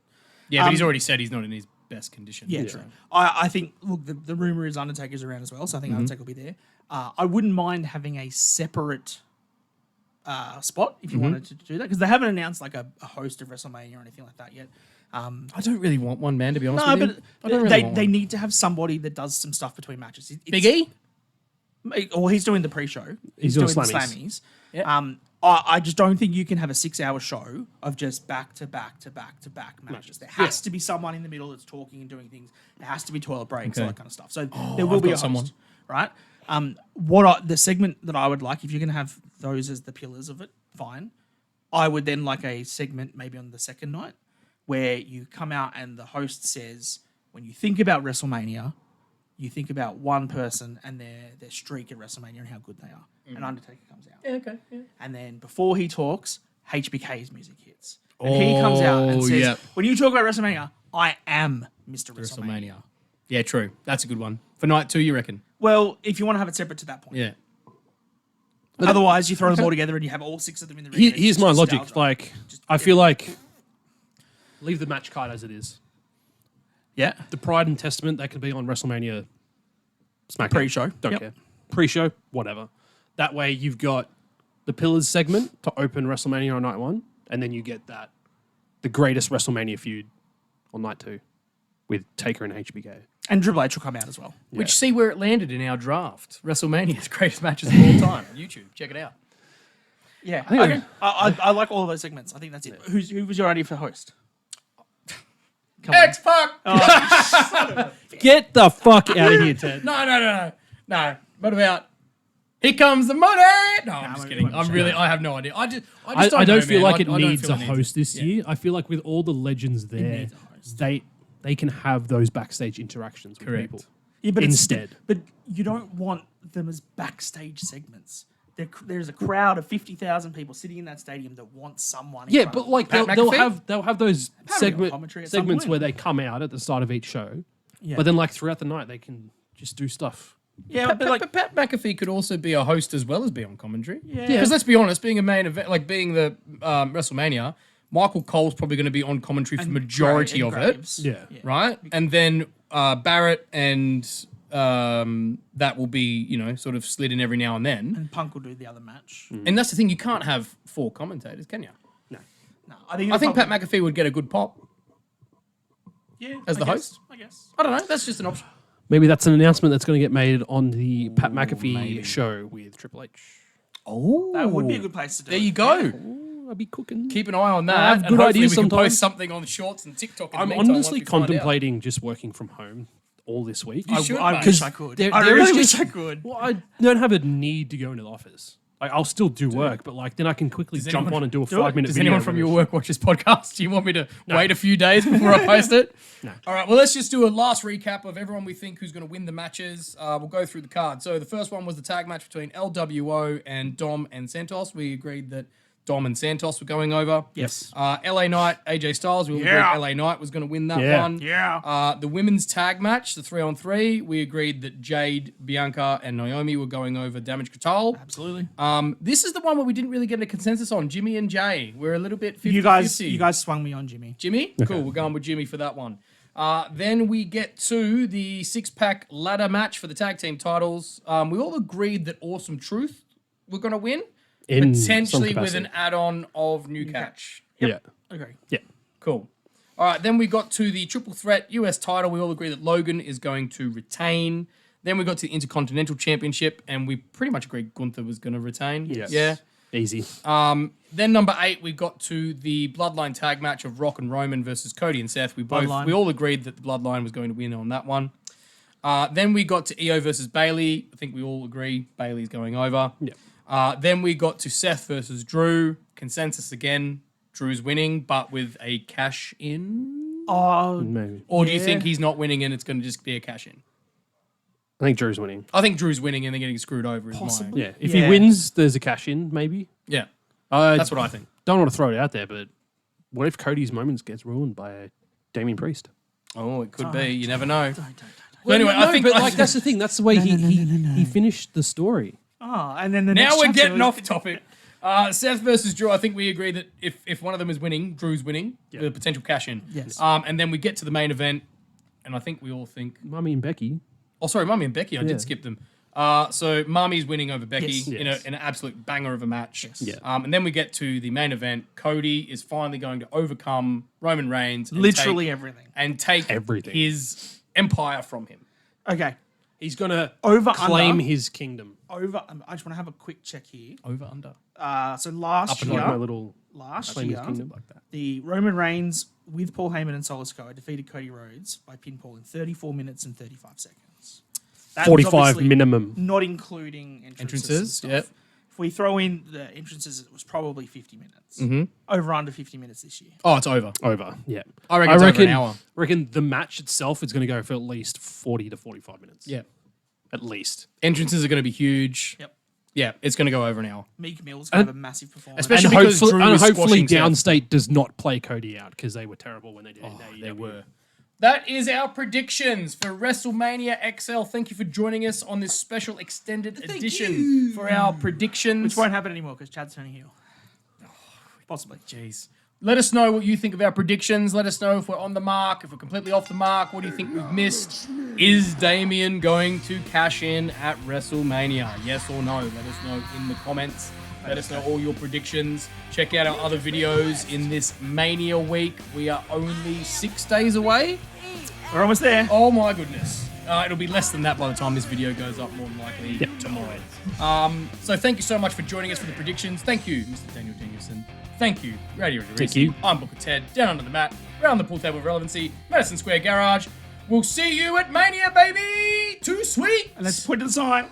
Yeah, but he's already said he's not in his best condition. yeah, true. I think, look, the rumor is Undertaker's around as well, so I think Undertaker will be there. I wouldn't mind having a separate spot if you wanted to do that, because they haven't announced like a host of WrestleMania or anything like that yet. I don't really want one, man, to be honest No, with you. but I don't really want they one. need to have somebody that does some stuff between matches. Big E? Or he's doing the pre-show. He's doing the Slammies. Slammies. Yeah. I just don't think you can have a 6-hour show of just back-to-back-to-back-to-back matches. There has to be someone in the middle that's talking and doing things. There has to be toilet breaks, all that kind of stuff. So there will I've be got a host, someone. right? The segment that I would like, if you're going to have those as the pillars of it, fine. I would then like a segment maybe on the second night where you come out and the host says, when you think about WrestleMania, you think about one person and their streak at WrestleMania and how good they are. And Undertaker comes out. Yeah, okay. Yeah. And then before he talks, HBK's music hits. And he comes out and says, yeah. when you talk about WrestleMania, I am Mr. WrestleMania. WrestleMania. Yeah, true. That's a good one. For night 2, you reckon? Well, if you want to have it separate to that point. Yeah. Otherwise, you throw them all together and you have all 6 of them in the ring. Here's my logic. Like, I feel like leave the match card as it is. yeah. The Pride and Testament, that could be on WrestleMania SmackDown. Pre-show. Don't Yep. care. Pre-show, whatever. That way you've got the Pillars segment to open WrestleMania on night 1, and then you get the greatest WrestleMania feud on night 2 with Taker and HBK. And Triple H will come out as well. Which, see where it landed in our draft. WrestleMania's greatest matches of all time. YouTube, check it out. Yeah. think Okay. I like all of those segments. I think that's it. Who was your idea for host? X-Pac! Get the fuck out of here, Ted. No. What about... Here comes the money! No, I'm just kidding. I have no idea. I just I don't feel man. like it I don't needs feel a it needs host it. this year. I feel like with all the legends there, needs a host. they can have those backstage interactions with Correct. people. Yeah, but Instead. but you don't want them as backstage segments. There's a crowd of 50,000 people sitting in that stadium that want someone. in Yeah, front but of like Pat they'll McAfee? have those Apparently on commentary at some segments point. where they come out at the start of each show, them. Yeah. but then like throughout the night they can just do stuff. yeah, but like Pat McAfee could also be a host as well as be on commentary. Yeah. Because let's be honest, being a main event, like being the WrestleMania, Michael Cole's probably going to be on commentary for the majority of Graves. Yeah. right? And then Barrett and that will be, sort of slid in every now and then. And Punk will do the other match. And that's the thing, you can't have 4 commentators, can you? No, I think Pat McAfee would get a good pop. Yeah, as the host? I guess. I don't know, that's just an option. Maybe that's an announcement that's going to get made on the Pat McAfee show with Triple H. Oh. That would be a good place to do There it. you go. I'll be cooking. Keep an eye on that. I have and good hopefully ideas we can sometimes. post something on Shorts and TikTok. In the I'm meantime, honestly once we find out. contemplating just working from home all this week. You should, I mate. wish I could. there- I there really is wish just- I could. Well, I don't have a need to go into the office. Like, I'll still do work, but like then I can quickly jump anyone on and do a do it? 5-minute Does video. anyone from your work watch this podcast? Do you want me to wait a few days before I post it? No. All right, well, let's just do a last recap of everyone we think who's going to win the matches. We'll go through the card. So the first one was the tag match between LWO and Dom and Santos. We agreed that Dom and Santos were going over. Yes. LA Knight, AJ Styles. We all Yeah. agreed LA Knight was going to win that Yeah. one. Yeah. The women's tag match, the 3-on-3, we agreed that Jade, Bianca, and Naomi were going over Damage Control. Absolutely. This is the one where we didn't really get a consensus on. Jimmy and Jay. We're a little bit 50-50. You guys swung me on Jimmy. Jimmy? Cool, we're going with Jimmy for that one. Then we get to the 6-pack ladder match for the tag team titles. We all agreed that Awesome Truth were going to win, In some potentially with capacity. an add-on of New Catch. Yeah. Okay. Yeah. Cool. All right, then we got to the triple threat US title. We all agree that Logan is going to retain. Then we got to the Intercontinental Championship, and we pretty much agreed Gunther was going to retain. Yes. Yeah. Easy. Then number 8, we got to the Bloodline tag match of Rock and Roman versus Cody and Seth. We all agreed that the Bloodline was going to win on that one. Then we got to Io versus Bailey. I think we all agree Bailey's going over. Yeah. Then we got to Seth versus Drew. Consensus again. Drew's winning, but with a cash in. Oh, Maybe. Or do you think he's not winning and it's going to just be a cash in? I think Drew's winning. I think Drew's winning and they're getting screwed over. Is Possibly. Yeah. If Yeah. he wins, there's a cash in, maybe. Yeah, I that's what I think. don't want to throw it out there, but what if Cody's moments gets ruined by Damien Priest? Oh, it could be. You never know. Don't. But anyway, I think but like that's the thing. That's the way he finished the story. Oh, and then the now next we're chapter getting was- off topic. Seth versus Drew. I think we agree that if one of them is winning, Drew's winning. Yeah. The potential cash in. Yes. And then we get to the main event, and I think we all think. Mami and Becky. Oh, sorry, Mami and Becky. I Yeah. did skip them. So Mami's winning over Becky Yes. in Yes. an absolute banger of a match. Yes. Yeah. And then we get to the main event. Cody is finally going to overcome Roman Reigns. And Literally everything. take Everything. his empire from him. Okay. He's gonna Over, claim under. his kingdom. I just want to have a quick check here. Over, under. So last Like my year, little claim his kingdom. the Roman Reigns with Paul Heyman and Solo Sikoa defeated Cody Rhodes by pinfall in 34 minutes and 35 seconds. That was 45 obviously minimum. Not including entrances. and stuff. Yep. If we throw in the entrances, it was probably 50 minutes. Over under 50 minutes this year. Oh, it's over. Over. Yeah. I reckon it's over an hour. reckon the match itself is going to go for at least 40 to 45 minutes. Yeah. At least. Entrances are going to be huge. Yep. Yeah, it's going to go over an hour. Meek Mill's going to have a massive performance. Especially because Drew is hopefully squashing Seth. Downstate does not play Cody out because they were terrible when they did it. in They AEW. were. That is our predictions for WrestleMania XL. Thank you for joining us on this special extended edition for our predictions. Which won't happen anymore because Chad's turning heel. Possibly. Jeez. Let us know what you think of our predictions. Let us know if we're on the mark, if we're completely off the mark. What do you think we've missed? Is Damian going to cash in at WrestleMania? Yes or no? Let us know in the comments. Let us know all your predictions. Check out our other videos in this Mania week. We are only 6 days away. We're almost there. Oh my goodness. It'll be less than that by the time this video goes up, more than likely tomorrow. So thank you so much for joining us for the predictions. Thank you, Mr. Daniel Danielson. Thank you, Radio Thank you. I'm Booker Ted, down under the mat, round the pool table of relevancy, Madison Square Garage. We'll see you at Mania, baby! Too sweet! And let's point to the sign.